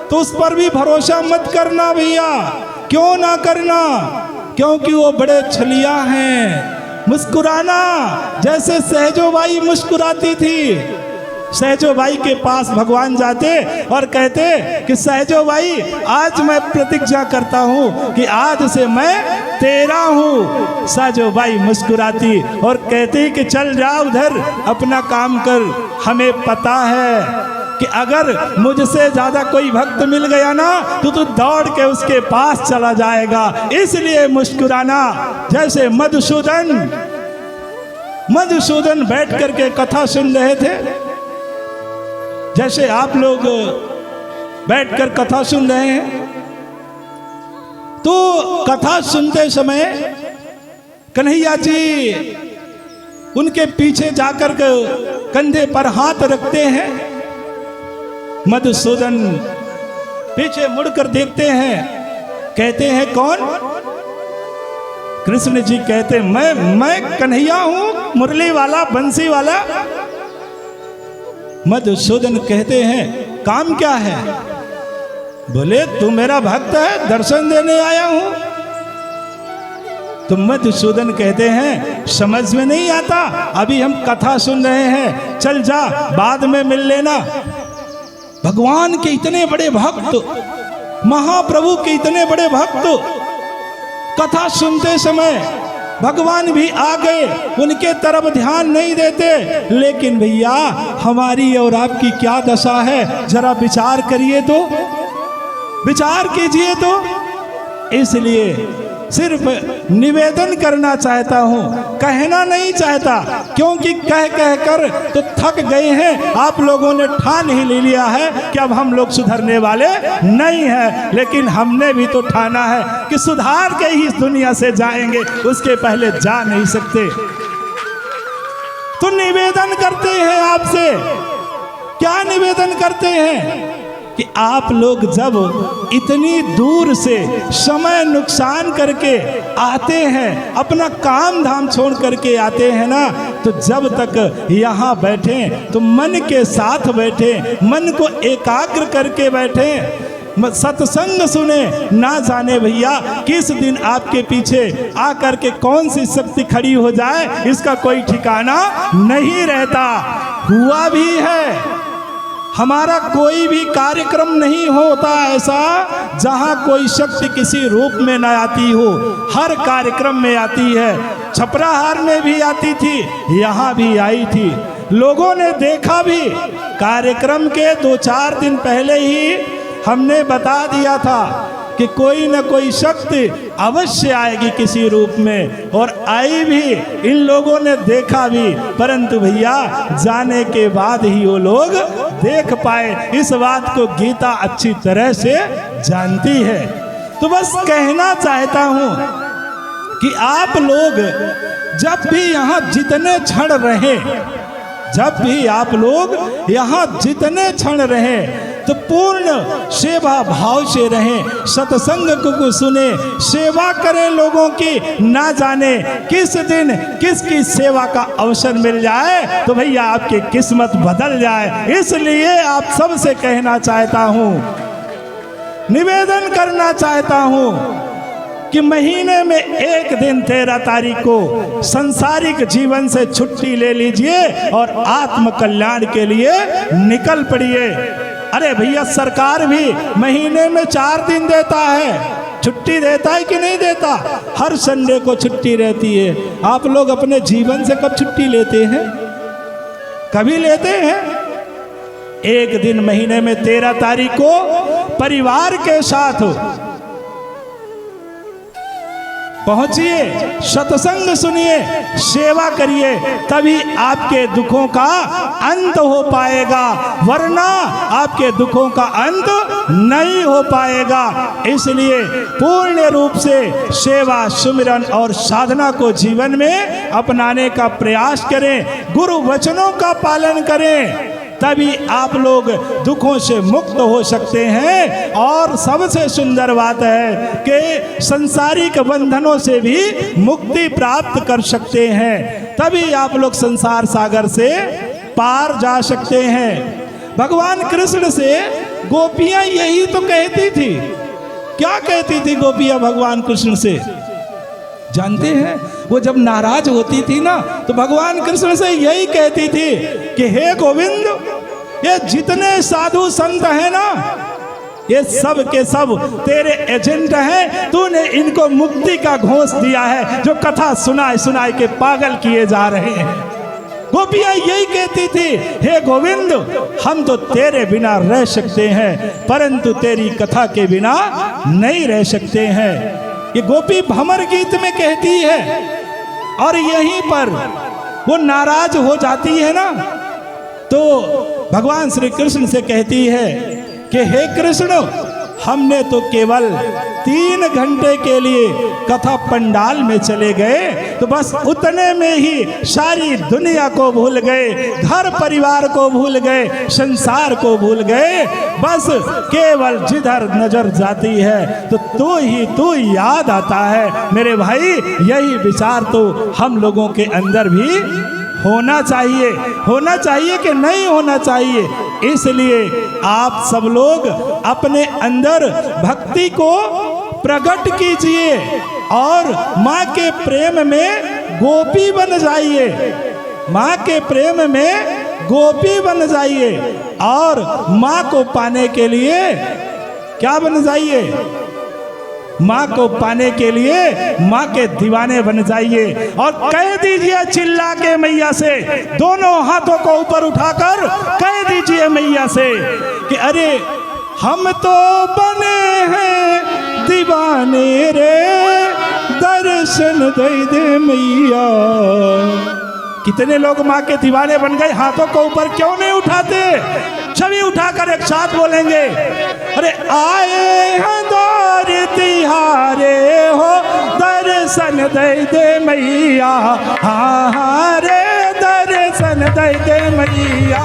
तो उस पर भी भरोसा मत करना भैया। क्यों ना करना? क्योंकि वो बड़े छलिया हैं। मुस्कुराना, जैसे सहजोबाई मुस्कुराती थी। सहजोबाई के पास भगवान जाते और कहते कि सहजोबाई, आज मैं प्रतिज्ञा करता हूँ कि आज से मैं तेरा हूँ। सहजोबाई मुस्कुराती और कहती कि चल जा उधर, अपना काम कर। हमें पता है कि अगर मुझसे ज्यादा कोई भक्त मिल गया ना तो तू दौड़ के उसके पास चला जाएगा। इसलिए मुस्कुराना। जैसे मधुसूदन बैठ करके कथा सुन रहे थे, जैसे आप लोग बैठकर कथा सुन रहे हैं, तो कथा सुनते समय कन्हैया जी उनके पीछे जाकर के कंधे पर हाथ रखते हैं। मधुसूदन पीछे मुड़कर देखते हैं, कहते हैं कौन? कृष्ण जी कहते मैं कन्हैया हूं, मुरली वाला, बंसी वाला। मधुसूदन कहते हैं काम क्या है? बोले तू मेरा भक्त है, दर्शन देने आया हूं। तो मधुसूदन कहते हैं समझ में नहीं आता, अभी हम कथा सुन रहे हैं, चल जा बाद में मिल लेना। भगवान के इतने बड़े भक्त, महाप्रभु के इतने बड़े भक्त, कथा सुनते समय भगवान भी आ गए, उनके तरफ ध्यान नहीं देते। लेकिन भैया हमारी और आपकी क्या दशा है, जरा विचार करिए तो, विचार कीजिए तो। इसलिए सिर्फ निवेदन करना चाहता हूँ, कहना नहीं चाहता, क्योंकि कह कह कर तो थक गए हैं। आप लोगों ने ठान ही ले लिया है कि अब हम लोग सुधरने वाले नहीं हैं, लेकिन हमने भी तो ठाना है कि सुधार के ही इस दुनिया से जाएंगे, उसके पहले जा नहीं सकते। तो निवेदन करते हैं आपसे। क्या निवेदन करते हैं कि आप लोग जब इतनी दूर से समय नुकसान करके आते हैं, अपना काम धाम छोड़ करके आते हैं ना, तो जब तक यहाँ बैठे तो मन के साथ बैठे, मन को एकाग्र करके बैठे, सत्संग सुने। ना जाने भैया किस दिन आपके पीछे आकर के कौन सी शक्ति खड़ी हो जाए, इसका कोई ठिकाना नहीं रहता। हुआ भी है, हमारा कोई भी कार्यक्रम नहीं होता ऐसा जहां कोई शक्ति किसी रूप में न आती हो। हर कार्यक्रम में आती है। छपराहार में भी आती थी, यहाँ भी आई थी, लोगों ने देखा भी। कार्यक्रम के 2-4 दिन पहले ही हमने बता दिया था कि कोई न कोई शक्ति अवश्य आएगी किसी रूप में, और आई भी। इन लोगों ने देखा भी, परंतु भैया जाने के बाद ही वो लोग देख पाए। इस बात को गीता अच्छी तरह से जानती है। तो बस कहना चाहता हूं कि आप लोग जब भी यहाँ जितने क्षण रहे, जब भी आप लोग यहाँ जितने क्षण रहे, तो पूर्ण सेवा भाव से रहें, सत्संग को सुने, सेवा करें लोगों की। ना जाने किस दिन किसकी सेवा का अवसर मिल जाए तो भैया आपकी किस्मत बदल जाए। इसलिए आप सबसे कहना चाहता हूँ, निवेदन करना चाहता हूँ कि महीने में एक दिन 13 तारीख को सांसारिक जीवन से छुट्टी ले लीजिए और आत्म कल्याण के लिए निकल पड़िए। अरे भैया सरकार भी महीने में 4 दिन देता है, छुट्टी देता है कि नहीं देता? हर संडे को छुट्टी रहती है। आप लोग अपने जीवन से कब छुट्टी लेते हैं? कभी लेते हैं? एक दिन महीने में 13 तारीख को परिवार के साथ पहुंचिए, सत्संग सुनिए, सेवा करिए, तभी आपके दुखों का अंत हो पाएगा, वरना आपके दुखों का अंत नहीं हो पाएगा। इसलिए पूर्ण रूप से सेवा, सुमिरन और साधना को जीवन में अपनाने का प्रयास करें, गुरु वचनों का पालन करें, तभी आप लोग दुखों से मुक्त हो सकते हैं। और सबसे सुंदर बात है कि संसारिक बंधनों से भी मुक्ति प्राप्त कर सकते हैं, तभी आप लोग संसार सागर से पार जा सकते हैं। भगवान कृष्ण से गोपियां यही तो कहती थी। क्या कहती थी गोपियां भगवान कृष्ण से? जानते हैं, वो जब नाराज होती थी ना, तो भगवान कृष्ण से यही कहती थी कि हे गोविंद, ये जितने साधु संत हैं ना, ये सब के सब तेरे एजेंट हैं। तूने इनको मुक्ति का घोष दिया है, जो कथा सुनाए सुनाए के पागल किए जा रहे हैं। गोपियां यही कहती थी, हे गोविंद, हम तो तेरे बिना रह सकते हैं, परंतु तेरी कथा के बिना नहीं रह सकते हैं। ये गोपी भमर गीत में कहती है। और यहीं पर वो नाराज हो जाती है ना, तो भगवान श्री कृष्ण से कहती है कि हे कृष्ण, हमने तो केवल 3 घंटे के लिए कथा पंडाल में चले गए, तो बस उतने में ही सारी दुनिया को भूल गए, घर परिवार को भूल गए, संसार को भूल गए। बस केवल जिधर नजर जाती है तो तू याद आता है। मेरे भाई, यही विचार तो हम लोगों के अंदर भी होना चाहिए कि नहीं होना चाहिए। इसलिए आप सब लोग अपने अंदर भक्ति को प्रकट कीजिए और माँ के प्रेम में गोपी बन जाइए, माँ के प्रेम में गोपी बन जाइए, और माँ को पाने के लिए क्या बन जाइए? माँ को पाने के लिए माँ के दीवाने बन जाइए। और कह दीजिए चिल्ला के मैया से, दोनों हाथों को ऊपर उठाकर कह दीजिए मैया से कि अरे हम तो बने हैं दीवाने रे, दर्शन दे दे मैया। कितने लोग माँ के दीवाने बन गए? हाथों को ऊपर क्यों नहीं उठाते? सभी उठाकर एक साथ बोलेंगे, अरे आए हैं दौर तिहारे हो, दर्शन दे दे मैया। हाँ हाँ रे, दर्शन दे दे मैया।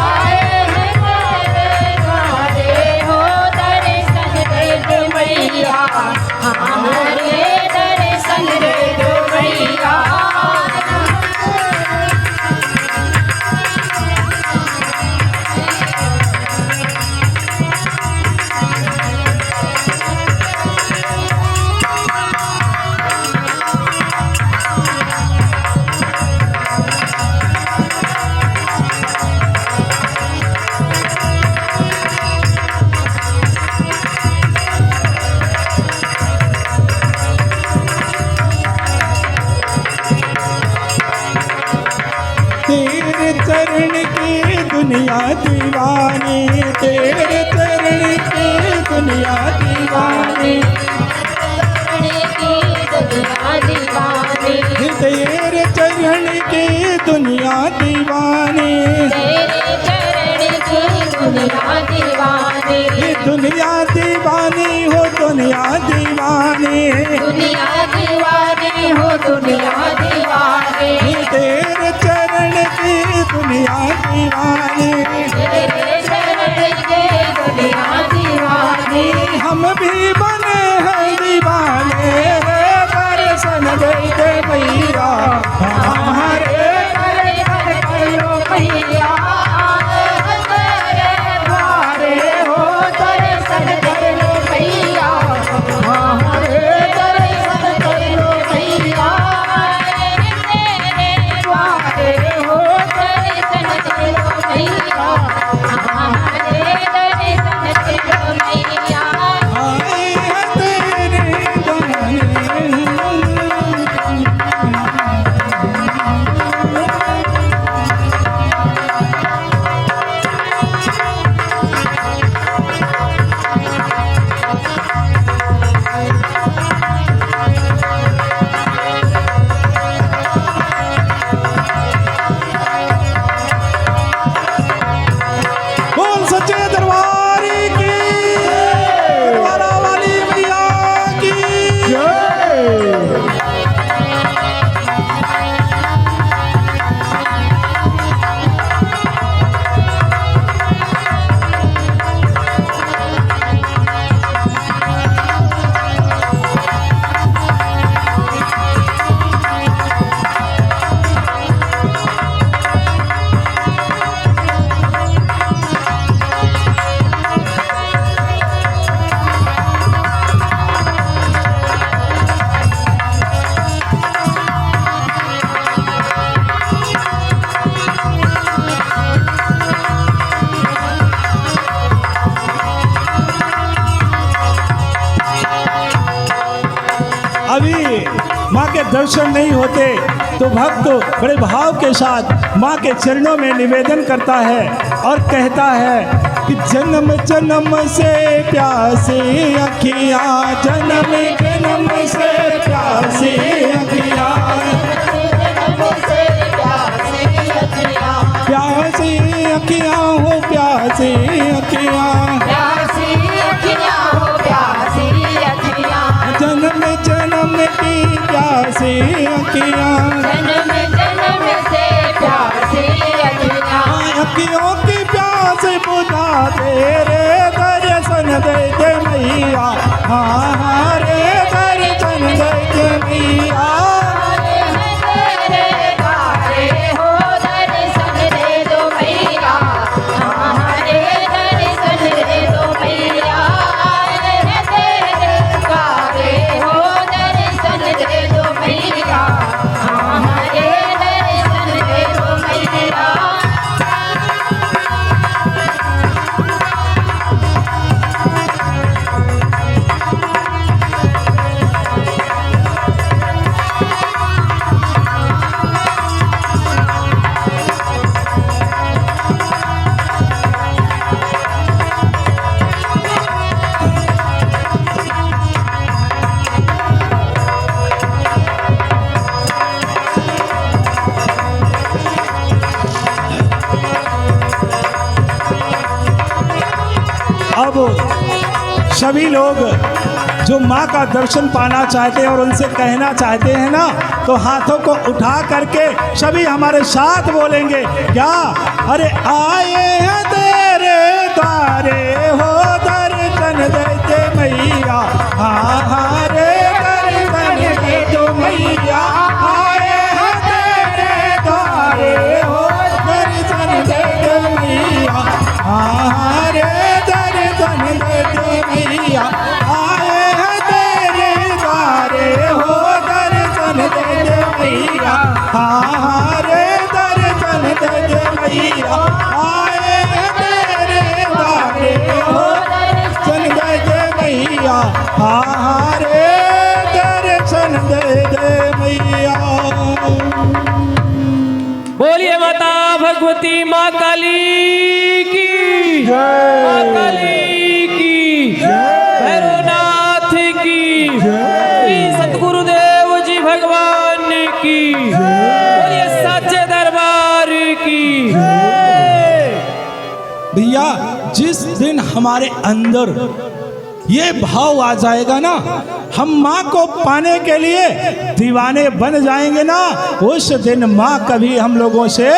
आए हैं दौर तिहारे हो, दर्शन दे दे मैया। हाँ रे, दर्शन दे दे मैया। तेरे चरण की दुनिया दीवानी, तेरे चरण की दुनिया दीवानी, तेरे चरण की दुनिया दीवानी, दुनिया दीवानी हो, दुनिया दीवानी, दुनिया दीवानी हो, दुनिया दीवानी। तेरे चरण की दुनिया दीवानी, तेरे चरण की दुनिया दीवानी। हम भी बने हैं दीवाने रे, दर्शन दे दे मैया। हमारे करो मैया, द्वारे हो, दर्शन करो मैया। हमारे दर्शन करो मैया, द्वारे हो, दर्शन करो मैया। हमारे दर्शन करो मैया। आए हैं तेरे दर्शन नहीं होते तो भक्त बड़े भाव के साथ माँ के चरणों में निवेदन करता है और कहता है कि जन्म जन्म से प्यासे अखियाँ, जन्म जन्म से प्यासे अखियाँ, प्यासी अखियाँ हो प्यासी अखियाँ, जन्म जन्म की प्यासी अखियाँ, अखियों की प्यास बुझा तेरे दर्शन दे दे मैया, हाँ हाँ रे दर्शन दे दे मैया। अब सभी लोग जो माँ का दर्शन पाना चाहते हैं और उनसे कहना चाहते हैं ना, तो हाथों को उठा करके सभी हमारे साथ बोलेंगे क्या? अरे आए हैं तेरे द्वारे हो दर्शन देते मैया, हाँ हाँ रे दर्शन दे दो मैया, आए हैं तेरे द्वारे हो दर्शन देते मैया, हाँ हाँ रे दर्शन देते मैया, आए हैं तेरे द्वारे हो दर्शन देते मैया, हाँ हाँ रे दर्शन देते मैया, आए हैं तेरे द्वारे हो दर्शन देते मैया, हाँ हाँ रे दर्शन देते मैया। बोलिए माता भगवती माँ काली की, माँ काली की, भैरवनाथ की, श्री सतगुरुदेव जी भगवान की, बोलिए सच्चे दरबार की। भैया जिस दिन हमारे अंदर ये भाव आ जाएगा ना, हम माँ को पाने के लिए दीवाने बन जाएंगे ना, उस दिन माँ कभी हम लोगों से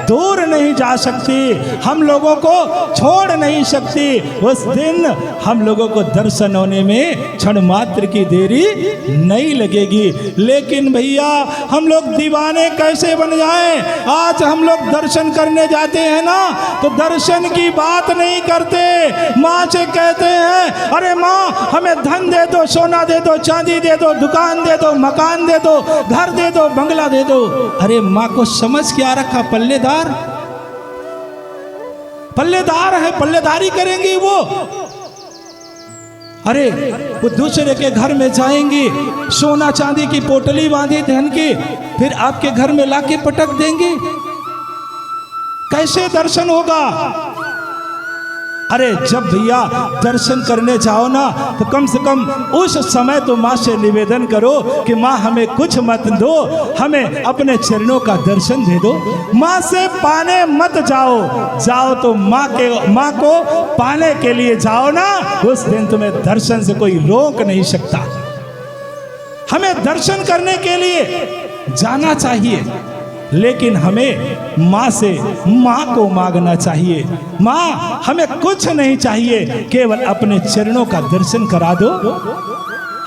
दूर नहीं जा सकती, हम लोगों को छोड़ नहीं सकती। उस दिन हम लोगों को दर्शन होने में क्षण मात्र की देरी नहीं लगेगी। लेकिन भैया हम लोग दीवाने कैसे बन जाएं? आज हम लोग दर्शन करने जाते हैं ना, तो दर्शन की बात नहीं करते, माँ से कहते हैं अरे माँ हमें धन दे दो, सोना दे दो, चांदी दे दो, दुकान दे दो, मकान दे दो, घर दे दो, बंगला दे दो। अरे माँ को समझ क्या रखा? पल्लेदार, पल्लेदार है, पल्लेदारी करेंगी वो। अरे वो दूसरे के घर में जाएंगी, सोना चांदी की पोटली बांधी धन की, फिर आपके घर में लाके पटक देंगे, कैसे दर्शन होगा? अरे जब भैया दर्शन करने जाओ ना, तो कम से कम उस समय तो माँ से निवेदन करो कि माँ हमें कुछ मत दो, हमें अपने चरणों का दर्शन दे दो। माँ से पाने मत जाओ, जाओ तो माँ को पाने के लिए जाओ ना, उस दिन तुम्हें दर्शन से कोई रोक नहीं सकता। हमें दर्शन करने के लिए जाना चाहिए, लेकिन हमें माँ से माँ को मांगना चाहिए। माँ हमें कुछ नहीं चाहिए, केवल अपने चरणों का दर्शन करा दो।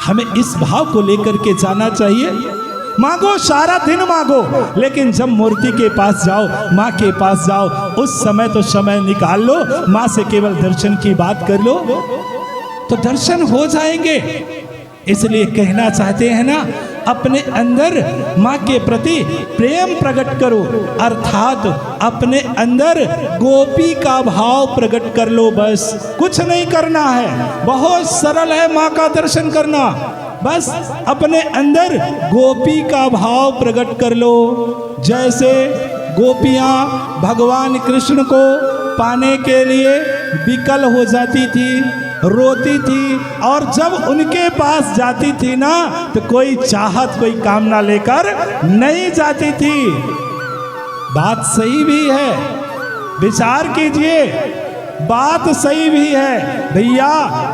हमें इस भाव को लेकर के जाना चाहिए। मांगो, सारा दिन मांगो, लेकिन जब मूर्ति के पास जाओ, माँ के पास जाओ, उस समय तो समय निकाल लो, माँ से केवल दर्शन की बात कर लो, तो दर्शन हो जाएंगे। इसलिए कहना चाहते हैं ना, अपने अंदर माँ के प्रति प्रेम प्रकट करो, अर्थात अपने अंदर गोपी का भाव प्रकट कर लो। बस कुछ नहीं करना है, बहुत सरल है माँ का दर्शन करना। बस अपने अंदर गोपी का भाव प्रकट कर लो। जैसे गोपियां भगवान कृष्ण को पाने के लिए विकल हो जाती थी, रोती थी, और जब उनके पास जाती थी ना तो कोई चाहत कोई कामना लेकर नहीं जाती थी। बात सही भी है, विचार कीजिए, बात सही भी है भैया।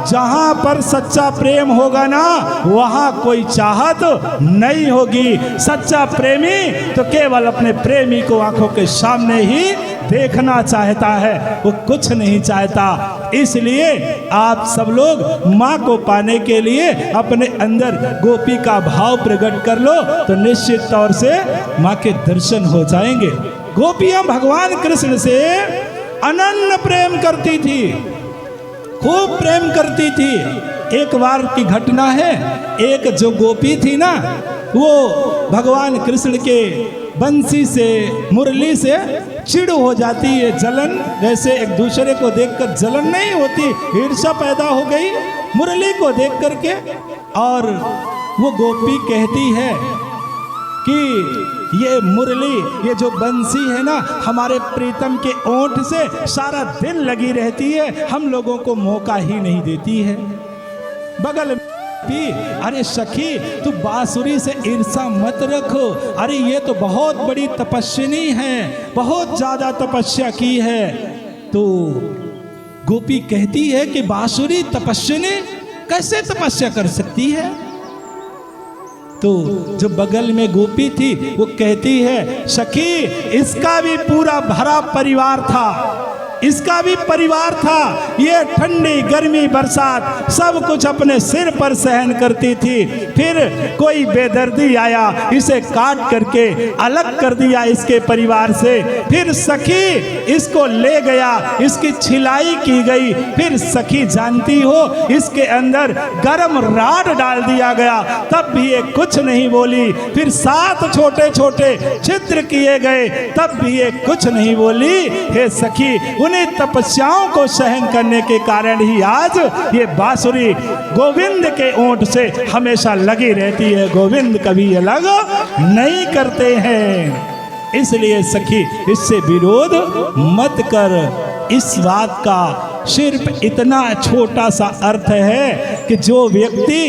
जहां पर सच्चा प्रेम होगा ना वहां कोई चाहत नहीं होगी। सच्चा प्रेमी तो केवल अपने प्रेमी को आंखों के सामने ही देखना चाहता है, वो कुछ नहीं चाहता। इसलिए आप सब लोग माँ को पाने के लिए अपने अंदर गोपी का भाव प्रकट कर लो तो निश्चित तौर से माँ के दर्शन हो जाएंगे। गोपियां भगवान कृष्ण से अनन्य प्रेम करती थी, खूब प्रेम करती थी। एक बार की घटना है, एक जो गोपी थी ना वो भगवान कृष्ण के बंसी से, मुरली से चिड़ हो जाती है, जलन, जैसे एक दूसरे को देखकर जलन नहीं होती, ईर्ष्या पैदा हो गई मुरली को देख करके। और वो गोपी कहती है कि ये मुरली, ये जो बंसी है ना हमारे प्रीतम के ओंठ से सारा दिन लगी रहती है, हम लोगों को मौका ही नहीं देती है। बगल में अरे सखी तू बांसुरी से ईर्ष्या मत रखो, अरे ये तो बहुत बड़ी तपस्विनी है, बहुत ज्यादा तपस्या की है। तो गोपी कहती है कि बांसुरी तपस्विनी कैसे तपस्या कर सकती है? तो जो बगल में गोपी थी वो कहती है सखी इसका भी पूरा भरा परिवार था, इसका भी परिवार था, ये ठंडी गर्मी बरसात सब कुछ अपने सिर पर सहन करती थी, फिर कोई बेदर्दी आया इसे काट करके अलग कर दिया इसके परिवार से, फिर सखी इसको ले गया, इसकी छिलाई की गई, फिर सखी जानती हो इसके अंदर गरम राड डाल दिया गया, तब भी ये कुछ नहीं बोली, फिर 7 छोटे छोटे छिद्र किए गए तब भी ये कुछ नहीं बोली। हे सखी उन्हीं तपस्याओं को सहन करने के कारण ही आज ये बांसुरी गोविंद के ओंठ से हमेशा लगी रहती है, गोविंद कभी अलग नहीं करते हैं। इसलिए सखी इससे विरोध मत कर। इस बात का सिर्फ इतना छोटा सा अर्थ है कि जो व्यक्ति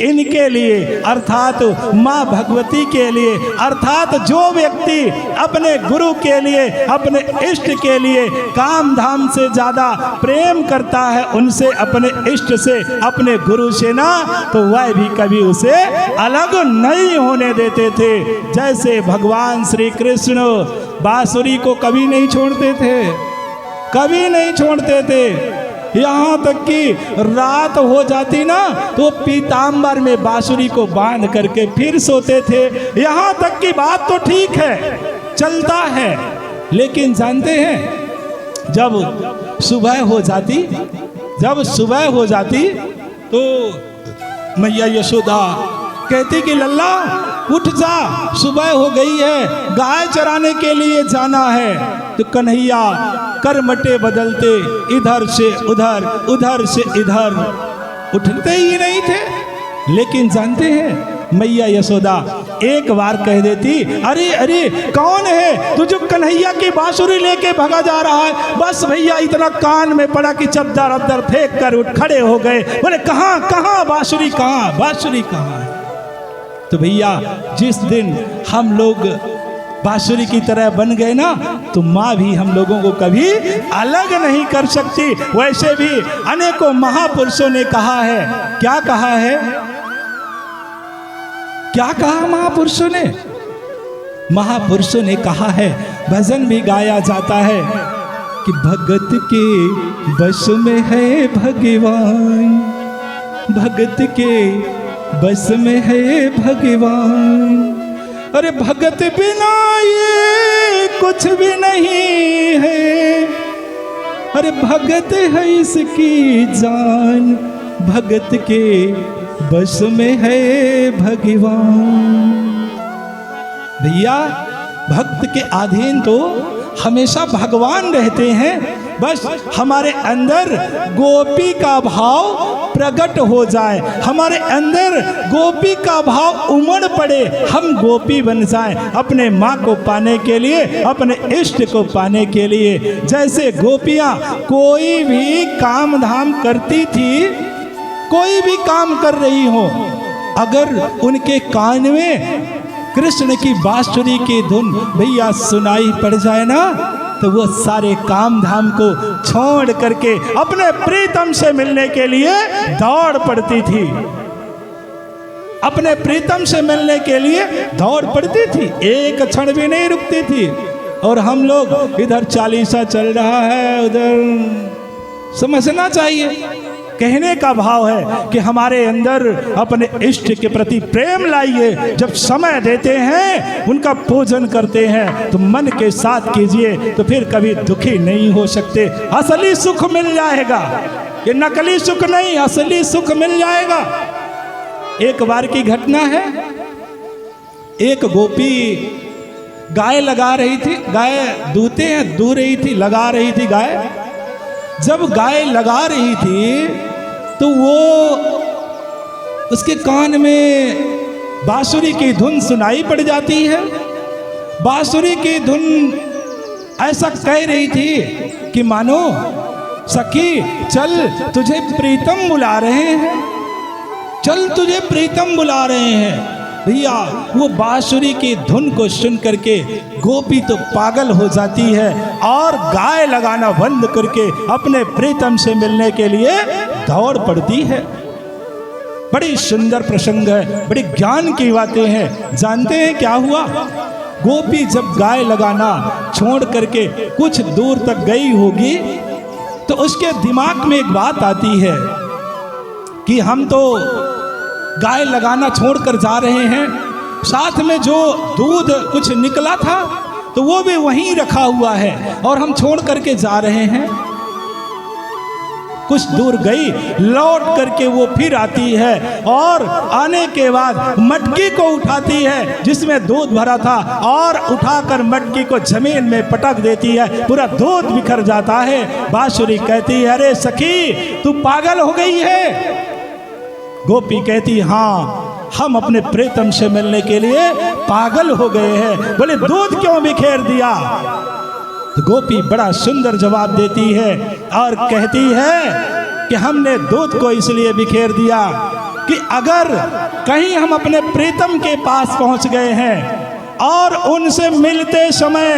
इनके लिए अर्थात माँ भगवती के लिए, अर्थात जो व्यक्ति अपने गुरु के लिए, अपने इष्ट के लिए काम धाम से ज़्यादा प्रेम करता है उनसे, अपने इष्ट से, अपने गुरु से ना, तो वह भी कभी उसे अलग नहीं होने देते थे। जैसे भगवान श्री कृष्ण बांसुरी को कभी नहीं छोड़ते थे, कभी नहीं छोड़ते थे। यहाँ तक कि रात हो जाती ना तो पीताम्बर में बांसुरी को बांध करके फिर सोते थे। यहाँ तक की बात तो ठीक है, चलता है, लेकिन जानते हैं जब सुबह हो जाती तो मैया यशोदा कहती कि लल्ला उठ जा, सुबह हो गई है, गाय चराने के लिए जाना है। तो कन्हैया करमटे बदलते इधर से उधर, उधर से इधर, उठते ही नहीं थे। लेकिन जानते हैं मैया यशोदा एक बार कह देती, अरे अरे कौन है तू जो कन्हैया की बांसुरी लेके भागा जा रहा है? बस भैया इतना कान में पड़ा कि चद्दर अद्दर फेंक कर उठ खड़े हो गए, बोले कहाँ कहाँ बांसुरी, कहाँ बांसुरी कहाँ है? तो भैया जिस दिन हम लोग बांसुरी की तरह बन गए ना तो माँ भी हम लोगों को कभी अलग नहीं कर सकती। वैसे भी अनेकों महापुरुषों ने कहा है, क्या कहा है, क्या कहा महापुरुषों ने? महापुरुषों ने कहा है, भजन भी गाया जाता है कि भगत के बस में है भगवान, भगत के बस में है भगवान, अरे भगत बिना ये कुछ भी नहीं है, अरे भगत है इसकी जान, भगत के बस में है भगवान। भैया भक्त के अधीन तो हमेशा भगवान रहते हैं, बस हमारे अंदर गोपी का भाव प्रकट हो जाए, हमारे अंदर गोपी का भाव उमड़ पड़े, हम गोपी बन जाएं अपने माँ को पाने के लिए, अपने इष्ट को पाने के लिए। जैसे गोपियाँ कोई भी काम धाम करती थी, कोई भी काम कर रही हो, अगर उनके कान में कृष्ण की बांसुरी की धुन भैया सुनाई पड़ जाए ना, तो वो सारे काम धाम को छोड़ करके अपने प्रीतम से मिलने के लिए दौड़ पड़ती थी, अपने प्रीतम से मिलने के लिए दौड़ पड़ती थी, एक क्षण भी नहीं रुकती थी। और हम लोग इधर चालीसा चल रहा है, उधर समझना चाहिए। कहने का भाव है कि हमारे अंदर अपने इष्ट के प्रति प्रेम लाइए। जब समय देते हैं, उनका पूजन करते हैं, तो मन के साथ कीजिए, तो फिर कभी दुखी नहीं हो सकते। असली सुख मिल जाएगा, ये नकली सुख नहीं, असली सुख मिल जाएगा। एक बार की घटना है, एक गोपी गाय लगा रही थी, गाय दूते हैं दू रही थी, लगा रही थी गाय। जब गाय लगा रही थी तो वो उसके कान में बांसुरी की धुन सुनाई पड़ जाती है। बांसुरी की धुन ऐसा कह रही थी कि मानो सखी चल तुझे प्रीतम बुला रहे हैं, चल तुझे प्रीतम बुला रहे हैं। भैया वो बांसुरी की धुन को सुन करके गोपी तो पागल हो जाती है और गाय लगाना बंद करके अपने प्रीतम से मिलने के लिए दौड़ पड़ती है। बड़ी सुंदर प्रसंग है, बड़ी ज्ञान की बातें हैं। जानते हैं क्या हुआ? गोपी जब गाय लगाना छोड़ करके कुछ दूर तक गई होगी, तो उसके दिमाग में एक बात आती है कि हम तो गाय लगाना छोड़कर जा रहे हैं, साथ में जो दूध कुछ निकला था तो वो भी वहीं रखा हुआ है और हम छोड़ करके जा रहे हैं। कुछ दूर गई, लौट करके वो फिर आती है और आने के बाद मटकी को उठाती है जिसमें दूध भरा था और उठाकर मटकी को जमीन में पटक देती है, पूरा दूध बिखर जाता है। बांसुरी कहती है, अरे सखी तू पागल हो गई है। गोपी कहती, हाँ हम अपने प्रीतम से मिलने के लिए पागल हो गए हैं। बोले दूध क्यों बिखेर दिया? तो गोपी बड़ा सुंदर जवाब देती है और कहती है कि हमने दूध को इसलिए बिखेर दिया कि अगर कहीं हम अपने प्रीतम के पास पहुंच गए हैं और उनसे मिलते समय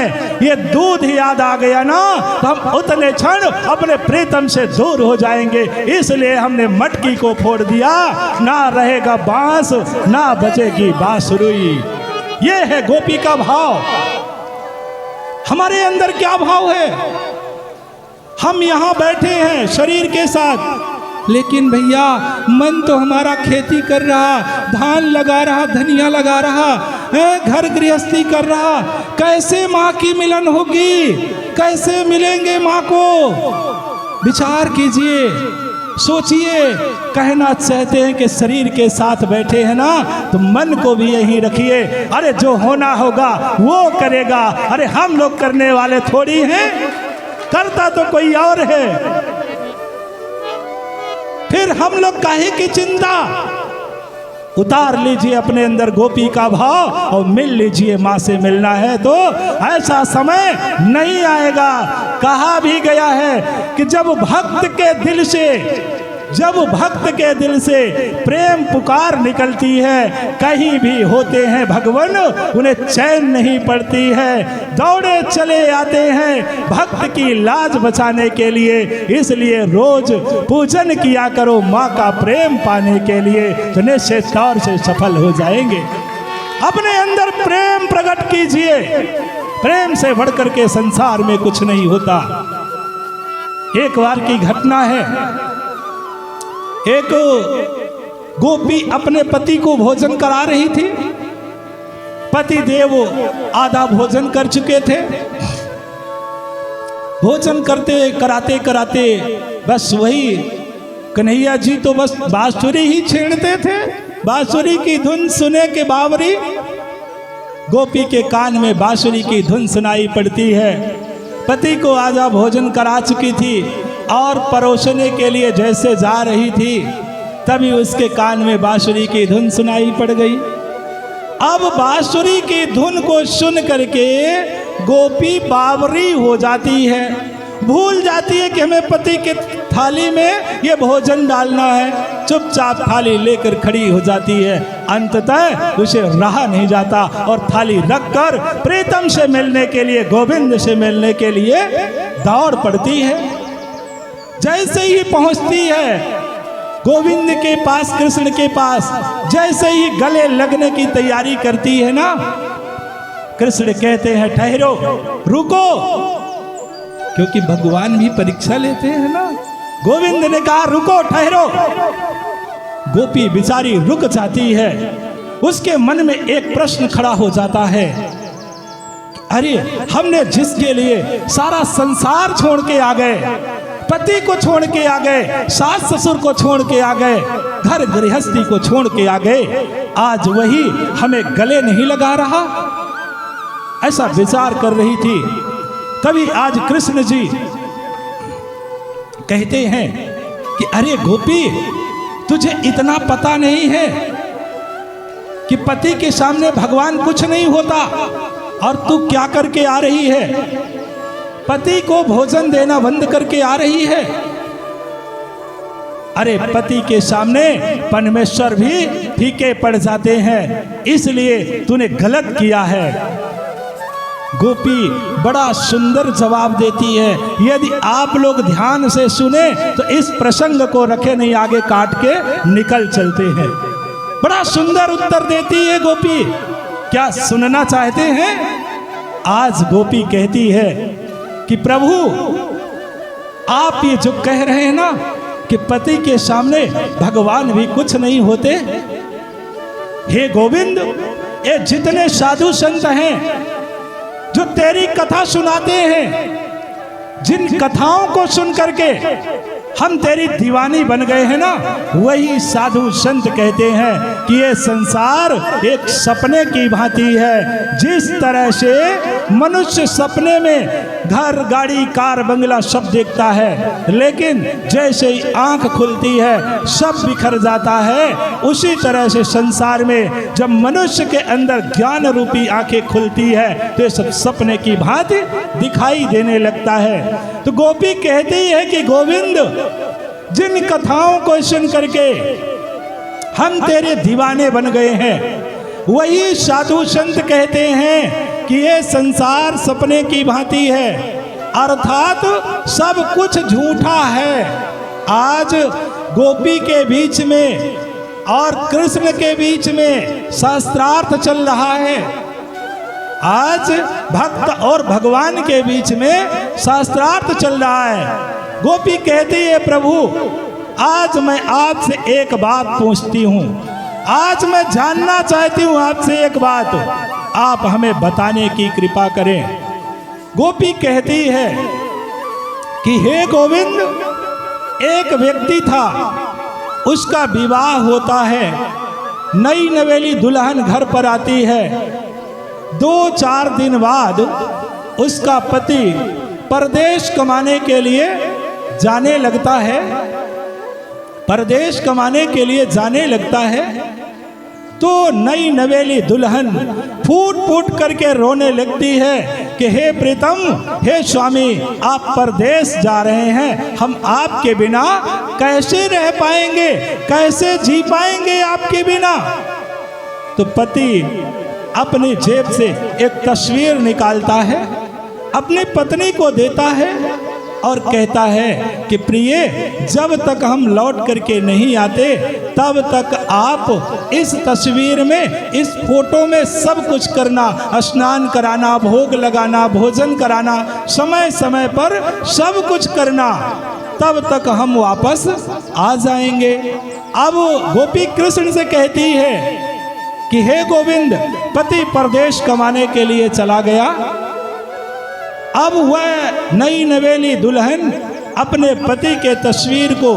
ये दूध याद आ गया ना, तो हम उतने क्षण अपने प्रीतम से दूर हो जाएंगे, इसलिए हमने मटकी को फोड़ दिया। ना रहेगा बांस, ना बचेगी बांसुरी। ये है गोपी का भाव। हमारे अंदर क्या भाव है? हम यहाँ बैठे हैं शरीर के साथ, लेकिन भैया मन तो हमारा खेती कर रहा, धान लगा रहा, धनिया लगा रहा, घर गृहस्थी कर रहा। कैसे माँ की मिलन होगी? कैसे मिलेंगे माँ को? विचार कीजिए, सोचिए। कहना चाहते हैं कि शरीर के साथ बैठे हैं ना, तो मन को भी यहीं रखिए। अरे जो होना होगा वो करेगा। अरे हम लोग करने वाले थोड़ी हैं, करता तो कोई और है। फिर हम लोग काहे की चिंता? उतार लीजिए अपने अंदर गोपी का भाव और मिल लीजिए। माँ से मिलना है तो ऐसा समय नहीं आएगा। कहा भी गया है कि जब भक्त के दिल से प्रेम पुकार निकलती है, कहीं भी होते हैं भगवान उन्हें चैन नहीं पड़ती है, दौड़े चले आते हैं भक्त की लाज बचाने के लिए। इसलिए रोज पूजन किया करो माँ का प्रेम पाने के लिए, तो निश्चित तौर से सफल हो जाएंगे। अपने अंदर प्रेम प्रकट कीजिए। प्रेम से बढ़कर के संसार में कुछ नहीं होता। एक बार की घटना है, एक गोपी अपने पति को भोजन करा रही थी। पति देव आधा भोजन कर चुके थे। भोजन करते कराते कराते बस वही कन्हैया जी तो बस बांसुरी ही छेड़ते थे। बांसुरी की धुन सुने के बावरी गोपी के कान में बांसुरी की धुन सुनाई पड़ती है। पति को आधा भोजन करा चुकी थी और परोसने के लिए जैसे जा रही थी, तभी उसके कान में बांसुरी की धुन सुनाई पड़ गई। अब बांसुरी की धुन को सुन करके गोपी बावरी हो जाती है, भूल जाती है कि हमें पति के थाली में ये भोजन डालना है। चुपचाप थाली लेकर खड़ी हो जाती है। अंततः उसे रहा नहीं जाता और थाली रखकर प्रीतम से मिलने के लिए, गोविंद से मिलने के लिए दौड़ पड़ती है। जैसे ही पहुंचती है गोविंद के पास, कृष्ण के पास, जैसे ही गले लगने की तैयारी करती है ना, कृष्ण कहते हैं ठहरो, रुको, क्योंकि भगवान भी परीक्षा लेते हैं ना। गोविंद ने कहा रुको, ठहरो। गोपी बेचारी रुक जाती है। उसके मन में एक प्रश्न खड़ा हो जाता है, अरे हमने जिसके लिए सारा संसार छोड़ के आ गए, पति को छोड़ के आ गए, सास ससुर को छोड़ के आ गए, घर गृहस्थी को छोड़ के आ गए, आज वही हमें गले नहीं लगा रहा। ऐसा विचार कर रही थी। तभी आज कृष्ण जी कहते हैं कि अरे गोपी, तुझे इतना पता नहीं है कि पति के सामने भगवान कुछ नहीं होता, और तू क्या करके आ रही है? पति को भोजन देना बंद करके आ रही है। अरे पति के सामने परमेश्वर भी फीके पड़ जाते हैं, इसलिए तूने गलत किया है। गोपी बड़ा सुंदर जवाब देती है। यदि आप लोग ध्यान से सुने तो इस प्रसंग को रखे नहीं, आगे काट के निकल चलते हैं। बड़ा सुंदर उत्तर देती है गोपी। क्या सुनना चाहते हैं? आज गोपी कहती है कि प्रभु, आप ये जो कह रहे हैं ना कि पति के सामने भगवान भी कुछ नहीं होते, हे गोविंद, ये जितने साधु संत हैं जो तेरी कथा सुनाते हैं, जिन कथाओं को सुन करके हम तेरी दीवानी बन गए हैं ना, वही साधु संत कहते हैं कि ये संसार एक सपने की भांति है। जिस तरह से मनुष्य सपने में घर, गाड़ी, कार, बंगला सब देखता है, लेकिन जैसे ही आंख खुलती है सब बिखर जाता है, उसी तरह से संसार में जब मनुष्य के अंदर ज्ञान रूपी आंखें खुलती है तो ये सब सपने की भांति दिखाई देने लगता है। तो गोपी कहती है कि गोविंद, जिन कथाओं को सुन करके हम तेरे दीवाने बन गए हैं, वही साधु संत कहते हैं कि ये संसार सपने की भांति है, अर्थात सब कुछ झूठा है। आज गोपी के बीच में और कृष्ण के बीच में शास्त्रार्थ चल रहा है। आज भक्त और भगवान के बीच में शास्त्रार्थ चल रहा है। गोपी कहती है प्रभु, आज मैं आपसे एक बात पूछती हूँ, आज मैं जानना चाहती हूँ आपसे एक बात, आप हमें बताने की कृपा करें। गोपी कहती है कि हे गोविंद, एक व्यक्ति था, उसका विवाह होता है, नई नवेली दुल्हन घर पर आती है। 2-4 दिन बाद उसका पति परदेश कमाने के लिए जाने लगता है। परदेश कमाने के लिए जाने लगता है तो नई नवेली दुल्हन फूट फूट करके रोने लगती है कि हे प्रीतम, हे स्वामी, आप परदेश जा रहे हैं, हम आपके बिना कैसे रह पाएंगे, कैसे जी पाएंगे आपके बिना। तो पति अपनी जेब से एक तस्वीर निकालता है, अपनी पत्नी को देता है और कहता है कि प्रिय, जब तक हम लौट करके नहीं आते तब तक आप इस तस्वीर में, इस फोटो में सब कुछ करना, स्नान कराना, भोग लगाना, भोजन कराना, समय समय पर सब कुछ करना, तब तक हम वापस आ जाएंगे। अब गोपी कृष्ण से कहती है कि हे गोविंद, पति परदेश कमाने के लिए चला गया, अब वह नई नवेली दुल्हन अपने पति के तस्वीर को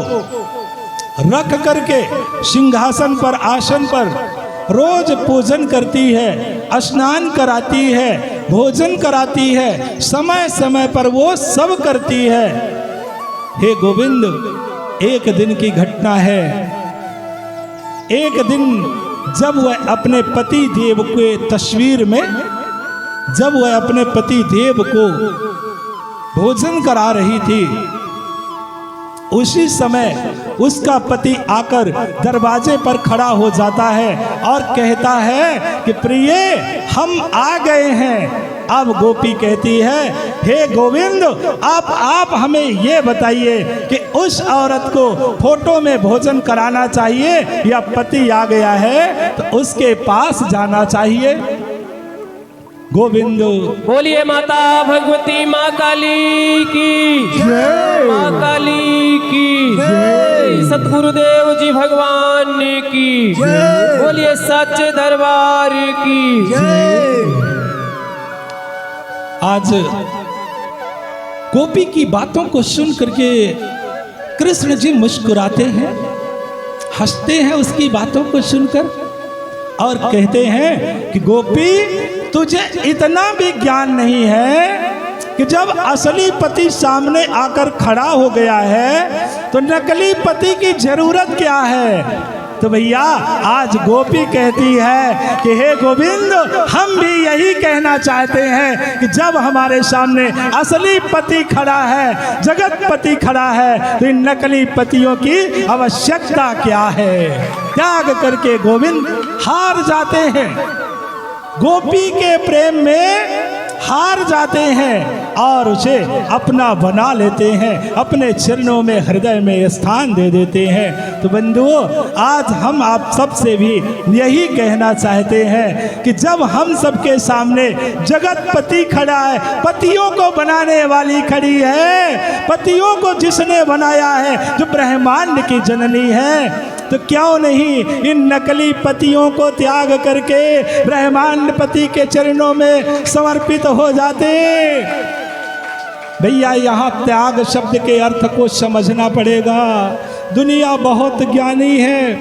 रख करके सिंहासन पर, आसन पर रोज पूजन करती है, स्नान कराती है, भोजन कराती है, समय समय पर वो सब करती है। हे गोविंद, एक दिन की घटना है। एक दिन जब वह अपने पति देव के तस्वीर में, जब वह अपने पति देव को भोजन करा रही थी, उसी समय उसका पति आकर दरवाजे पर खड़ा हो जाता है और कहता है कि प्रिय, हम आ गए हैं। अब गोपी कहती है, हे गोविंद, आप हमें ये बताइए कि उस औरत को फोटो में भोजन कराना चाहिए या पति आ गया है तो उसके पास जाना चाहिए? गोविंद बोलिए माता भगवती माँ काली की जय, माँ काली की जय, सतगुरुदेव जी भगवान की जय, बोलिए सच्चे दरबार की जय। आज गोपी की बातों को सुन करके कृष्ण जी मुस्कुराते हैं, हंसते हैं उसकी बातों को सुनकर और कहते हैं कि गोपी, तुझे इतना भी ज्ञान नहीं है कि जब असली पति सामने आकर खड़ा हो गया है तो नकली पति की जरूरत क्या है? तो भैया आज गोपी कहती है कि हे गोविंद, हम भी यही कहना चाहते हैं कि जब हमारे सामने असली पति खड़ा है, जगत पति खड़ा है, तो इन नकली पतियों की आवश्यकता क्या है? त्याग करके गोविंद हार जाते हैं, गोपी के प्रेम में हार जाते हैं और उसे अपना बना लेते हैं, अपने चरणों में, हृदय में स्थान दे देते हैं। तो बंधुओं, आज हम आप सबसे भी यही कहना चाहते हैं कि जब हम सबके सामने जगत पति खड़ा है, पतियों को बनाने वाली खड़ी है, पतियों को जिसने बनाया है, जो ब्रह्मांड की जननी है, तो क्यों नहीं इन नकली पतियों को त्याग करके ब्रह्मांड पति के चरणों में समर्पित हो जाते? भैया, यहाँ त्याग शब्द के अर्थ को समझना पड़ेगा। दुनिया बहुत ज्ञानी है,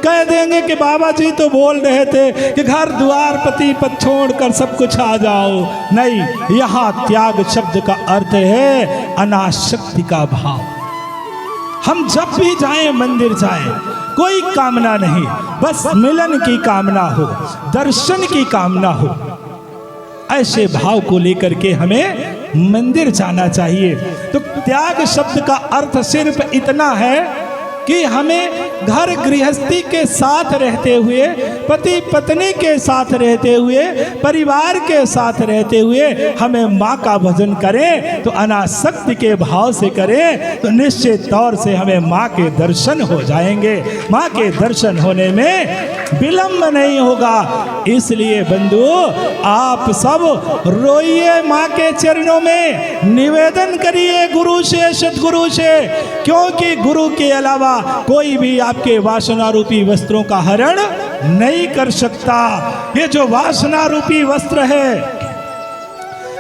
कह देंगे कि बाबा जी तो बोल रहे थे कि घर द्वार पति पद छोड़कर सब कुछ आ जाओ। नहीं, यहाँ त्याग शब्द का अर्थ है अनासक्ति का भाव। हम जब भी जाएं, मंदिर जाएं, कोई कामना नहीं, बस मिलन की कामना हो, दर्शन की कामना हो। ऐसे भाव को लेकर के हमें मंदिर जाना चाहिए। तो त्याग शब्द का अर्थ सिर्फ इतना है कि हमें घर गृहस्थी के साथ रहते हुए, पति पत्नी के साथ रहते हुए, परिवार के साथ रहते हुए हमें माँ का भजन करें तो अनासक्ति के भाव से करें तो निश्चित तौर से हमें माँ के दर्शन हो जाएंगे। माँ के दर्शन होने में विलंब नहीं होगा। इसलिए बंधुओं, आप सब रोइए माँ के चरणों में, निवेदन करिए गुरु से, सदगुरु से, क्योंकि गुरु के अलावा कोई भी आपके वासना रूपी वस्त्रों का हरण नहीं कर सकता। ये जो वासना रूपी वस्त्र है,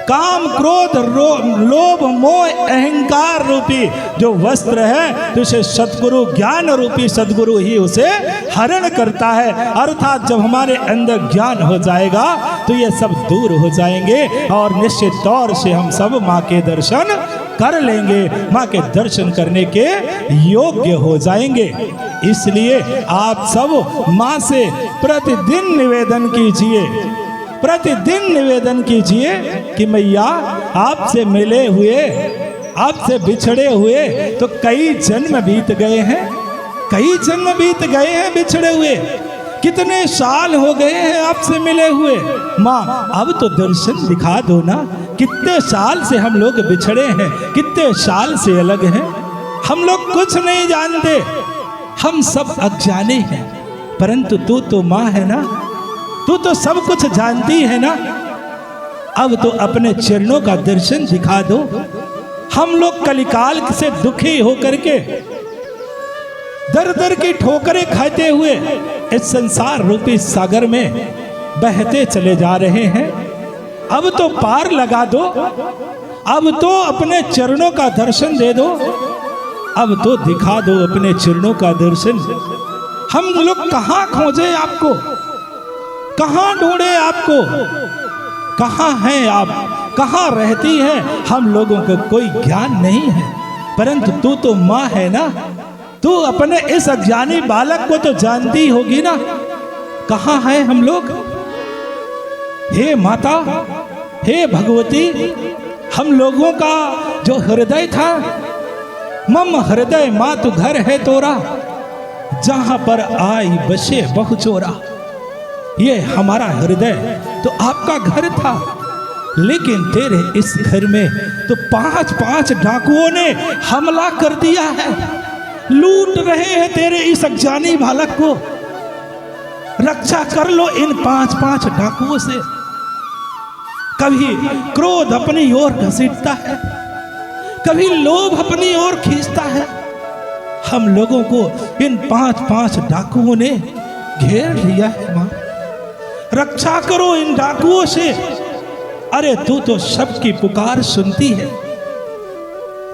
काम क्रोध लोभ मोह अहंकार रूपी जो वस्त्र है, तो उसे सदगुरु, ज्ञान रूपी सदगुरु ही उसे हरण करता है। अर्थात जब हमारे अंदर ज्ञान हो जाएगा तो ये सब दूर हो जाएंगे और निश्चित तौर से हम सब माँ के दर्शन कर लेंगे, माँ के दर्शन करने के योग्य हो जाएंगे। इसलिए आप सब माँ से प्रतिदिन निवेदन कीजिए, प्रतिदिन निवेदन कीजिए कि मैया, आपसे मिले हुए, आपसे बिछड़े हुए तो कई जन्म बीत गए हैं, कई जन्म बीत गए हैं बिछड़े हुए, कितने साल हो गए हैं आपसे मिले हुए। माँ, अब तो दर्शन दिखा दो ना, कितने साल से हम लोग बिछड़े हैं, कितने साल से अलग हैं, हम लोग कुछ नहीं जानते, हम सब अज्ञानी हैं, परंतु तू तो माँ है ना, तू तो सब कुछ जानती है ना। अब तो अपने चरणों का दर्शन दिखा दो। हम लोग कलिकाल से दुखी होकर के, दर दर की ठोकरें खाते हुए इस संसार रूपी सागर में बहते चले जा रहे हैं। अब तो पार लगा दो, अब तो अपने चरणों का दर्शन दे दो, अब तो दिखा दो अपने चरणों का दर्शन। हम लोग कहाँ खोजे आपको, कहाँ ढूंढे आपको, कहाँ हैं आप, कहाँ रहती हैं, हम लोगों को कोई ज्ञान नहीं है, परंतु तू तो माँ है ना, तू अपने इस अज्ञानी बालक को तो जानती होगी ना, कहाँ है हम लोग। हे माता, हे भगवती, हम लोगों का जो हृदय था, मम हृदय मातु घर है तोरा, जहां पर आई बसे बहु चोरा। ये हमारा हृदय तो आपका घर था, लेकिन तेरे इस घर में तो 5-5 डाकुओं ने हमला कर दिया है, लूट रहे हैं तेरे इस अज्ञानी बालक को। रक्षा कर लो इन 5-5 डाकुओं से। कभी क्रोध अपनी ओर घसीटता है, कभी लोभ अपनी ओर खींचता है। हम लोगों को इन 5-5 डाकुओं ने घेर लिया है मां, रक्षा करो इन डाकुओं से। अरे तू तो सबकी पुकार सुनती है,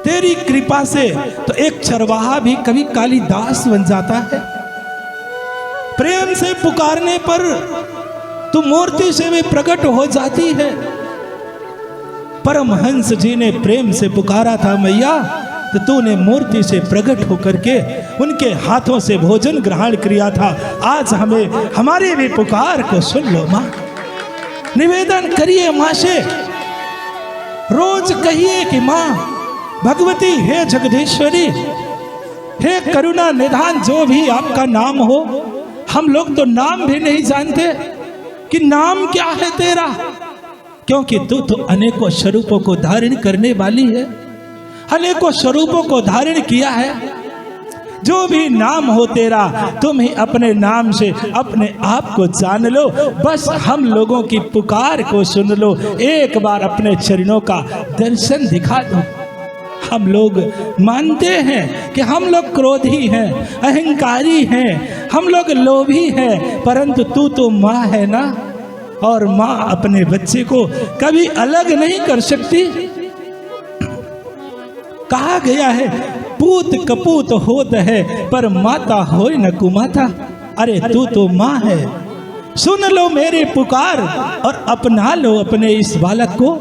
तेरी कृपा से तो एक चरवाहा भी कभी कालिदास बन जाता है। प्रेम से पुकारने पर तू मूर्ति से भी प्रकट हो जाती है। परमहंस जी ने प्रेम से पुकारा था मैया, तो तूने मूर्ति से प्रकट होकर के उनके हाथों से भोजन ग्रहण किया था। आज हमें हमारी भी पुकार को सुन लो मां। निवेदन करिए मां से, रोज कहिए कि मां भगवती, हे जगदीश्वरी, हे करुणा निधान, जो भी आपका नाम हो। हम लोग तो नाम भी नहीं जानते कि नाम क्या है तेरा, क्योंकि तू तो अनेकों स्वरूपों को धारण करने वाली है, अनेकों स्वरूपों को धारण किया है। जो भी नाम हो तेरा, तुम ही अपने नाम से अपने आप को जान लो। बस हम लोगों की पुकार को सुन लो, एक बार अपने चरणों का दर्शन दिखा दो। हम लोग मानते हैं कि हम लोग क्रोधी हैं, अहंकारी हैं, हम लोग लोभी हैं, परंतु तू तो माँ है ना, और माँ अपने बच्चे को कभी अलग नहीं कर सकती। कहा गया है पूत कपूत होत है, पर माता होय न कुमाता। अरे तू तो माँ है, सुन लो मेरी पुकार और अपना लो अपने इस बालक को,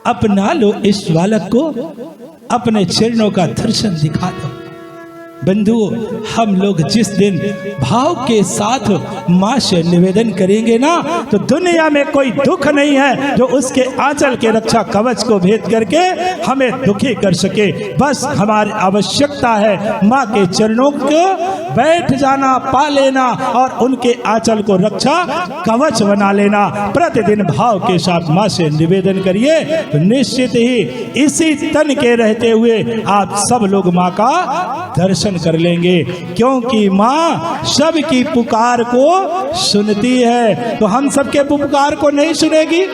अपना लो इस बालक को, अपने चरणों का दर्शन दिखा दो। बंधुओं, हम लोग जिस दिन भाव के साथ मां से निवेदन करेंगे ना, तो दुनिया में कोई दुख नहीं है जो उसके आंचल के रक्षा कवच को भेद करके हमें दुखी कर सके। बस हमारी आवश्यकता है मां के चरणों को बैठ जाना, पा लेना और उनके आंचल को रक्षा कवच बना लेना। प्रतिदिन भाव के साथ मां से निवेदन करिए, तो निश्चित ही इसी तन के रहते हुए आप सब लोग मां का दर्शन कर लेंगे, क्योंकि मां सबकी पुकार को सुनती है। तो हम सबके पुकार को नहीं सुनेगी?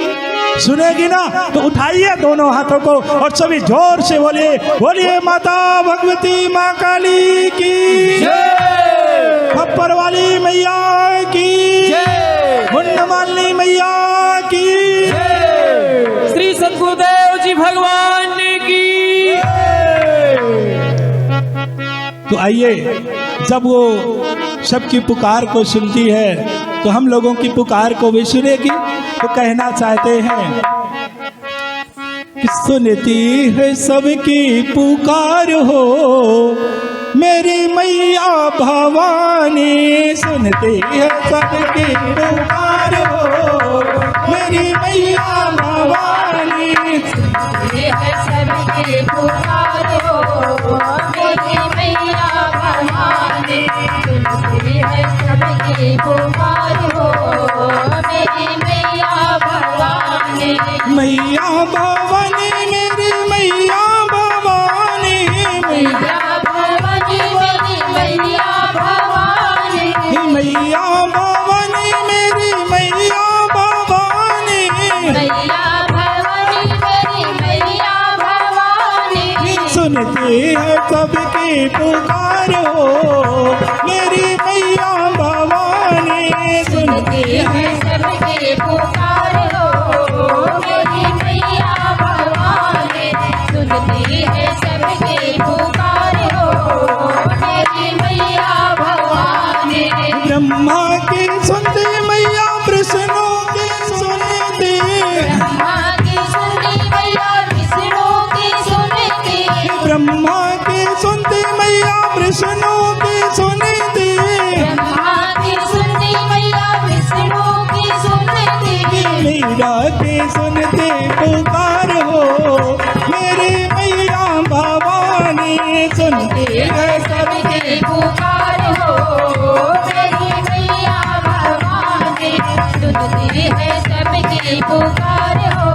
सुनेगी ना? तो उठाइए दोनों हाथों को और सभी जोर से बोलिए, बोलिए माता भगवती मां काली की जय, खप्पर वाली मैया की जय, मुंडमालिनी मैया की जय, श्री सद्गुरुदेव जी भगवान की। तो आइए, जब वो सबकी पुकार को सुनती है तो हम लोगों की पुकार को भी सुनेगी। तो कहना चाहते हैं कि सुनती है सबकी पुकार हो मेरी मैया भवानी, सुनती है सबकी पुकार हो मेरी मैया भवानी, सुनती है सबकी पुकार हो मेरी मैया भवानी, सुनती है सबकी पुकार हो मेरी मैया भवानी, मैया भवानी मेरी मैया भवानी, मैया भवानी मेरी मैया भवानी, मैया भवानी मेरी मैया भवानी, मैया भवानी मेरी मैया भवानी, सुनती है सबकी पुकार हो मेरी मैया भवानी, सुनती है सबकी पुकार हो मेरी मैया भवानी, सुनती है सबकी पुकार हो मेरी मैया भवानी, ब्रह्मा की सुनती मैया विष्णु की सुनती, ब्रह्मा की सुनती मैया विष्णु की सुनती, ब्रह्मा की सुनती मैया विष्णु भवानी सुनती है सबकी पुकार हो मेरी मैया भवानी सुनती है सबकी पुकार हो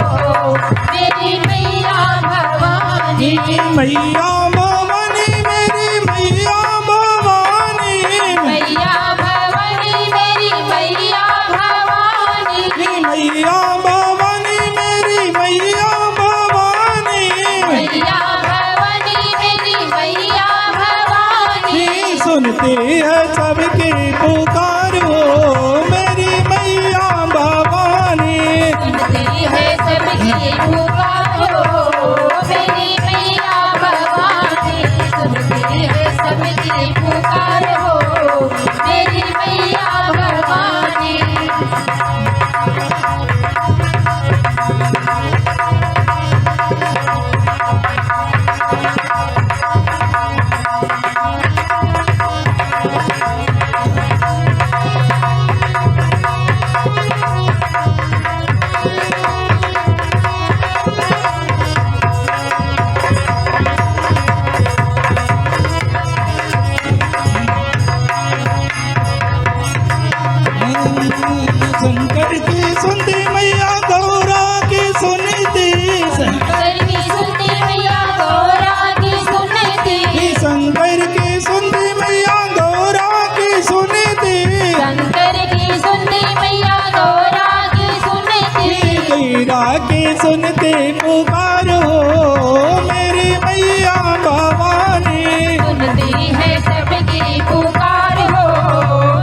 मेरी मैया भवानी मैया भवानी मेरी मैया भवानी मैया भवानी मेरी मैया भवानी मैया भवानी मेरी मैया भवानी मैया भवानी मेरी मैया भवानी सुनती है सबकी पुकार हो मेरी मैया भवानी सुनती है सबकी पुकार हो मेरी मैया भवानी सुनती है सबकी पुकार हो मेरी मैया भवानी शंकर की सुनती मैया गौरा की सुनती शंकर की सुनती मैया गौरा की सुनती शंकर की सुनती मैया गौरा की सुनती शंकर की सुनती मैया गौरा की सुनती गौरा की सुनती पुकार हो मेरी मैया भवानी सुनती है सबकी पुकार हो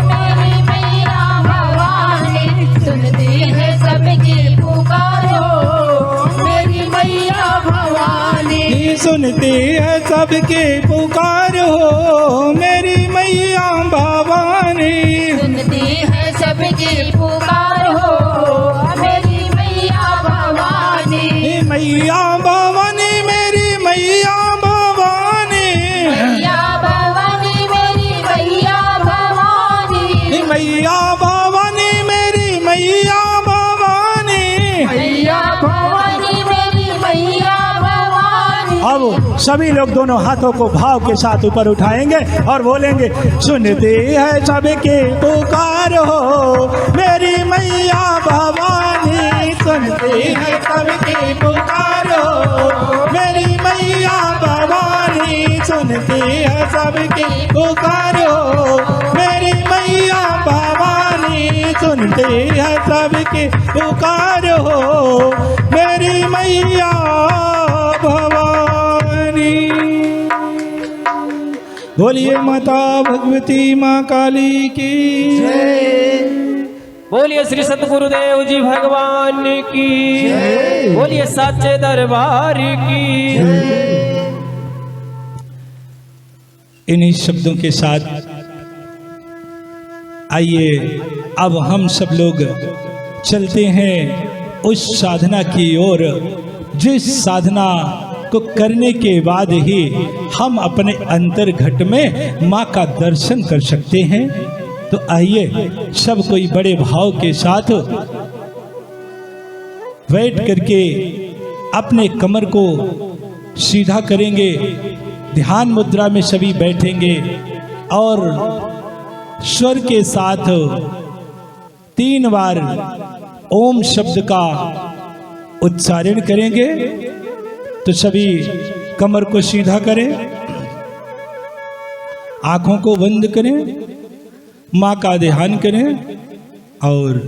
मेरी मैया भवानी सुनती है सबकी पुकार हो मेरी मैया भवानी सुनती है सबकी पुकार हो मेरी मैया भवानी सुनती है सबकी पुकार हो मेरी मैया भवानी मैया भवानी मेरी मैया भवानी मैया भवानी मेरी मैया भवानी मैया भवानी मेरी मैया भवानी मैया भवानी मेरी मैया भवानी अब सभी लोग दोनों हाथों को भाव के साथ ऊपर उठाएंगे और बोलेंगे सुनती है सबकी पुकार हो मेरी मैया भवानी सुनती है सबकी पुकार हो मेरी मैया भवानी सुनती है सबकी पुकार हो मेरी मैया भवानी सुनती है सबकी पुकार हो मेरी मैया भवानी। बोलिए माता भगवती माँ काली की बोलिए श्री सतगुरुदेव जी भगवान की बोलिए साचे दरबार की इन्हीं शब्दों के साथ आइए अब हम सब लोग चलते हैं उस साधना की ओर जिस साधना को करने के बाद ही हम अपने अंतर्घट में माँ का दर्शन कर सकते हैं। तो आइए सब कोई बड़े भाव के साथ बैठ करके अपने कमर को सीधा करेंगे, ध्यान मुद्रा में सभी बैठेंगे और स्वर के साथ 3 बार ओम शब्द का उच्चारण करेंगे। तो सभी कमर को सीधा करें, आंखों को बंद करें, माँ का ध्यान करें और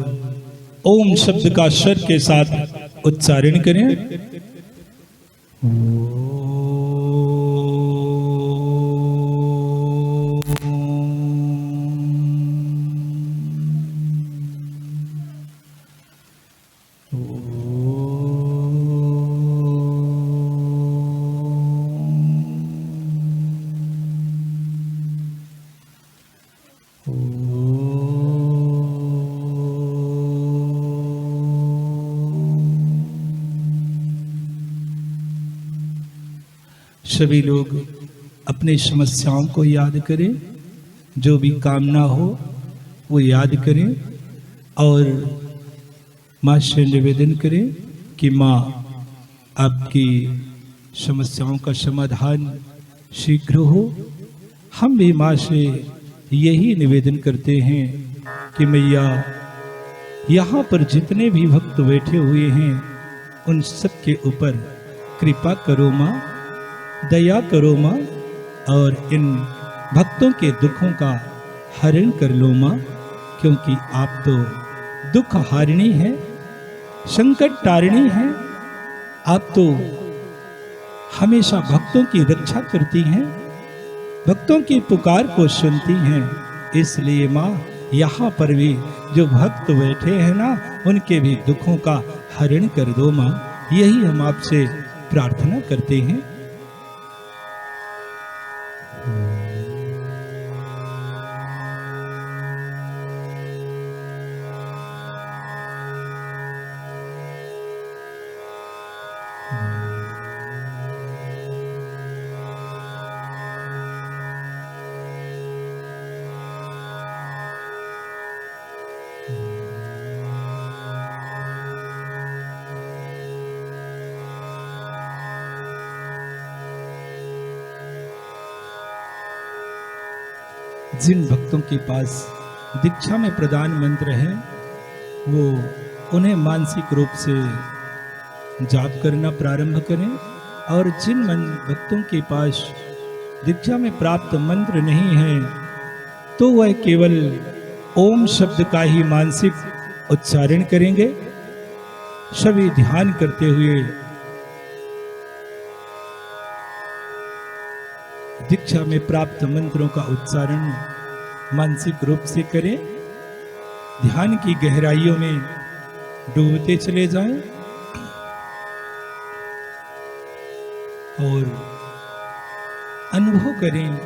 ओम शब्द का स्वर के साथ उच्चारण करें। सभी लोग अपनी समस्याओं को याद करें, जो भी कामना हो वो याद करें और माँ से निवेदन करें कि माँ आपकी समस्याओं का समाधान शीघ्र हो। हम भी माँ से यही निवेदन करते हैं कि मैया यहाँ पर जितने भी भक्त बैठे हुए हैं उन सब के ऊपर कृपा करो माँ, दया करो माँ, और इन भक्तों के दुखों का हरण कर लो माँ, क्योंकि आप तो दुख हारिणी है, संकट तारिणी है। आप तो हमेशा भक्तों की रक्षा करती हैं, भक्तों की पुकार को सुनती हैं। इसलिए माँ यहाँ पर भी जो भक्त बैठे हैं ना, उनके भी दुखों का हरण कर दो माँ, यही हम आपसे प्रार्थना करते हैं। जिन भक्तों के पास दीक्षा में प्रदान मंत्र है वो उन्हें मानसिक रूप से जाप करना प्रारंभ करें, और जिन भक्तों के पास दीक्षा में प्राप्त मंत्र नहीं है तो वह केवल ओम शब्द का ही मानसिक उच्चारण करेंगे। सभी ध्यान करते हुए दीक्षा में प्राप्त मंत्रों का उच्चारण मानसिक रूप से करें। ध्यान की गहराइयों में डूबते चले जाएं और अनुभव करें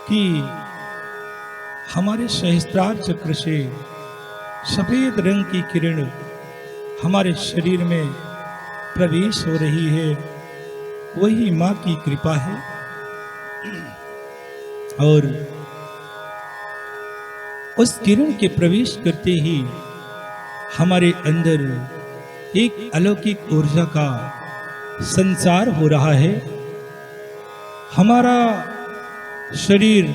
कि हमारे सहस्त्रार चक्र से सफेद रंग की किरण हमारे शरीर में प्रवेश हो रही है। वही माँ की कृपा है, और उस किरण के प्रवेश करते ही हमारे अंदर एक अलौकिक ऊर्जा का संचार हो रहा है। हमारा शरीर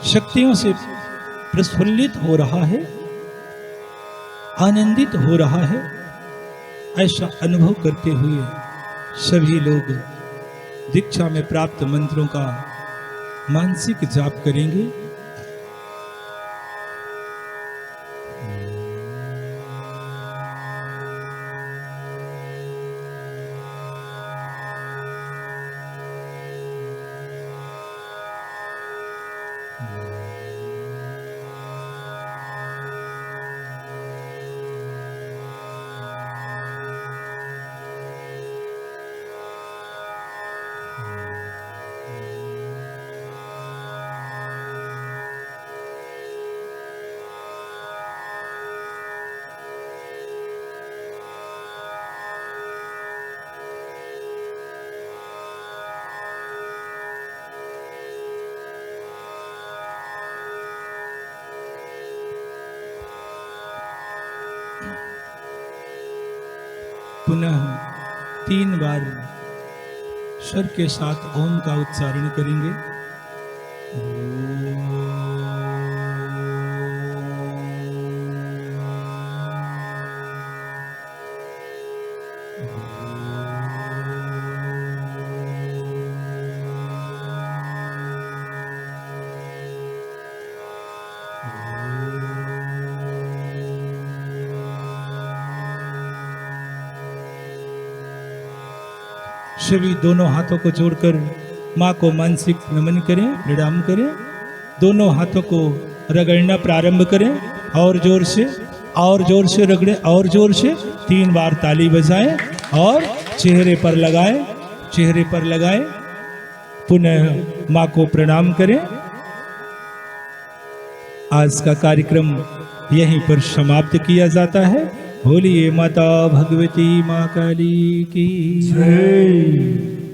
शक्तियों से प्रफुल्लित हो रहा है, आनंदित हो रहा है। ऐसा अनुभव करते हुए सभी लोग दीक्षा में प्राप्त मंत्रों का मानसिक जाप करेंगे। पुनः 3 बार स्वर के साथ ओम का उच्चारण करेंगे। सभी दोनों हाथों को जोड़कर माँ को मानसिक नमन करें, प्रणाम करें। दोनों हाथों को रगड़ना प्रारंभ करें, और जोर से रगड़ें, और जोर से 3 बार ताली बजाएं और चेहरे पर लगाएं। पुनः माँ को प्रणाम करें। आज का कार्यक्रम यहीं पर समाप्त किया जाता है। बोलिए माता भगवती माँ काली की जय।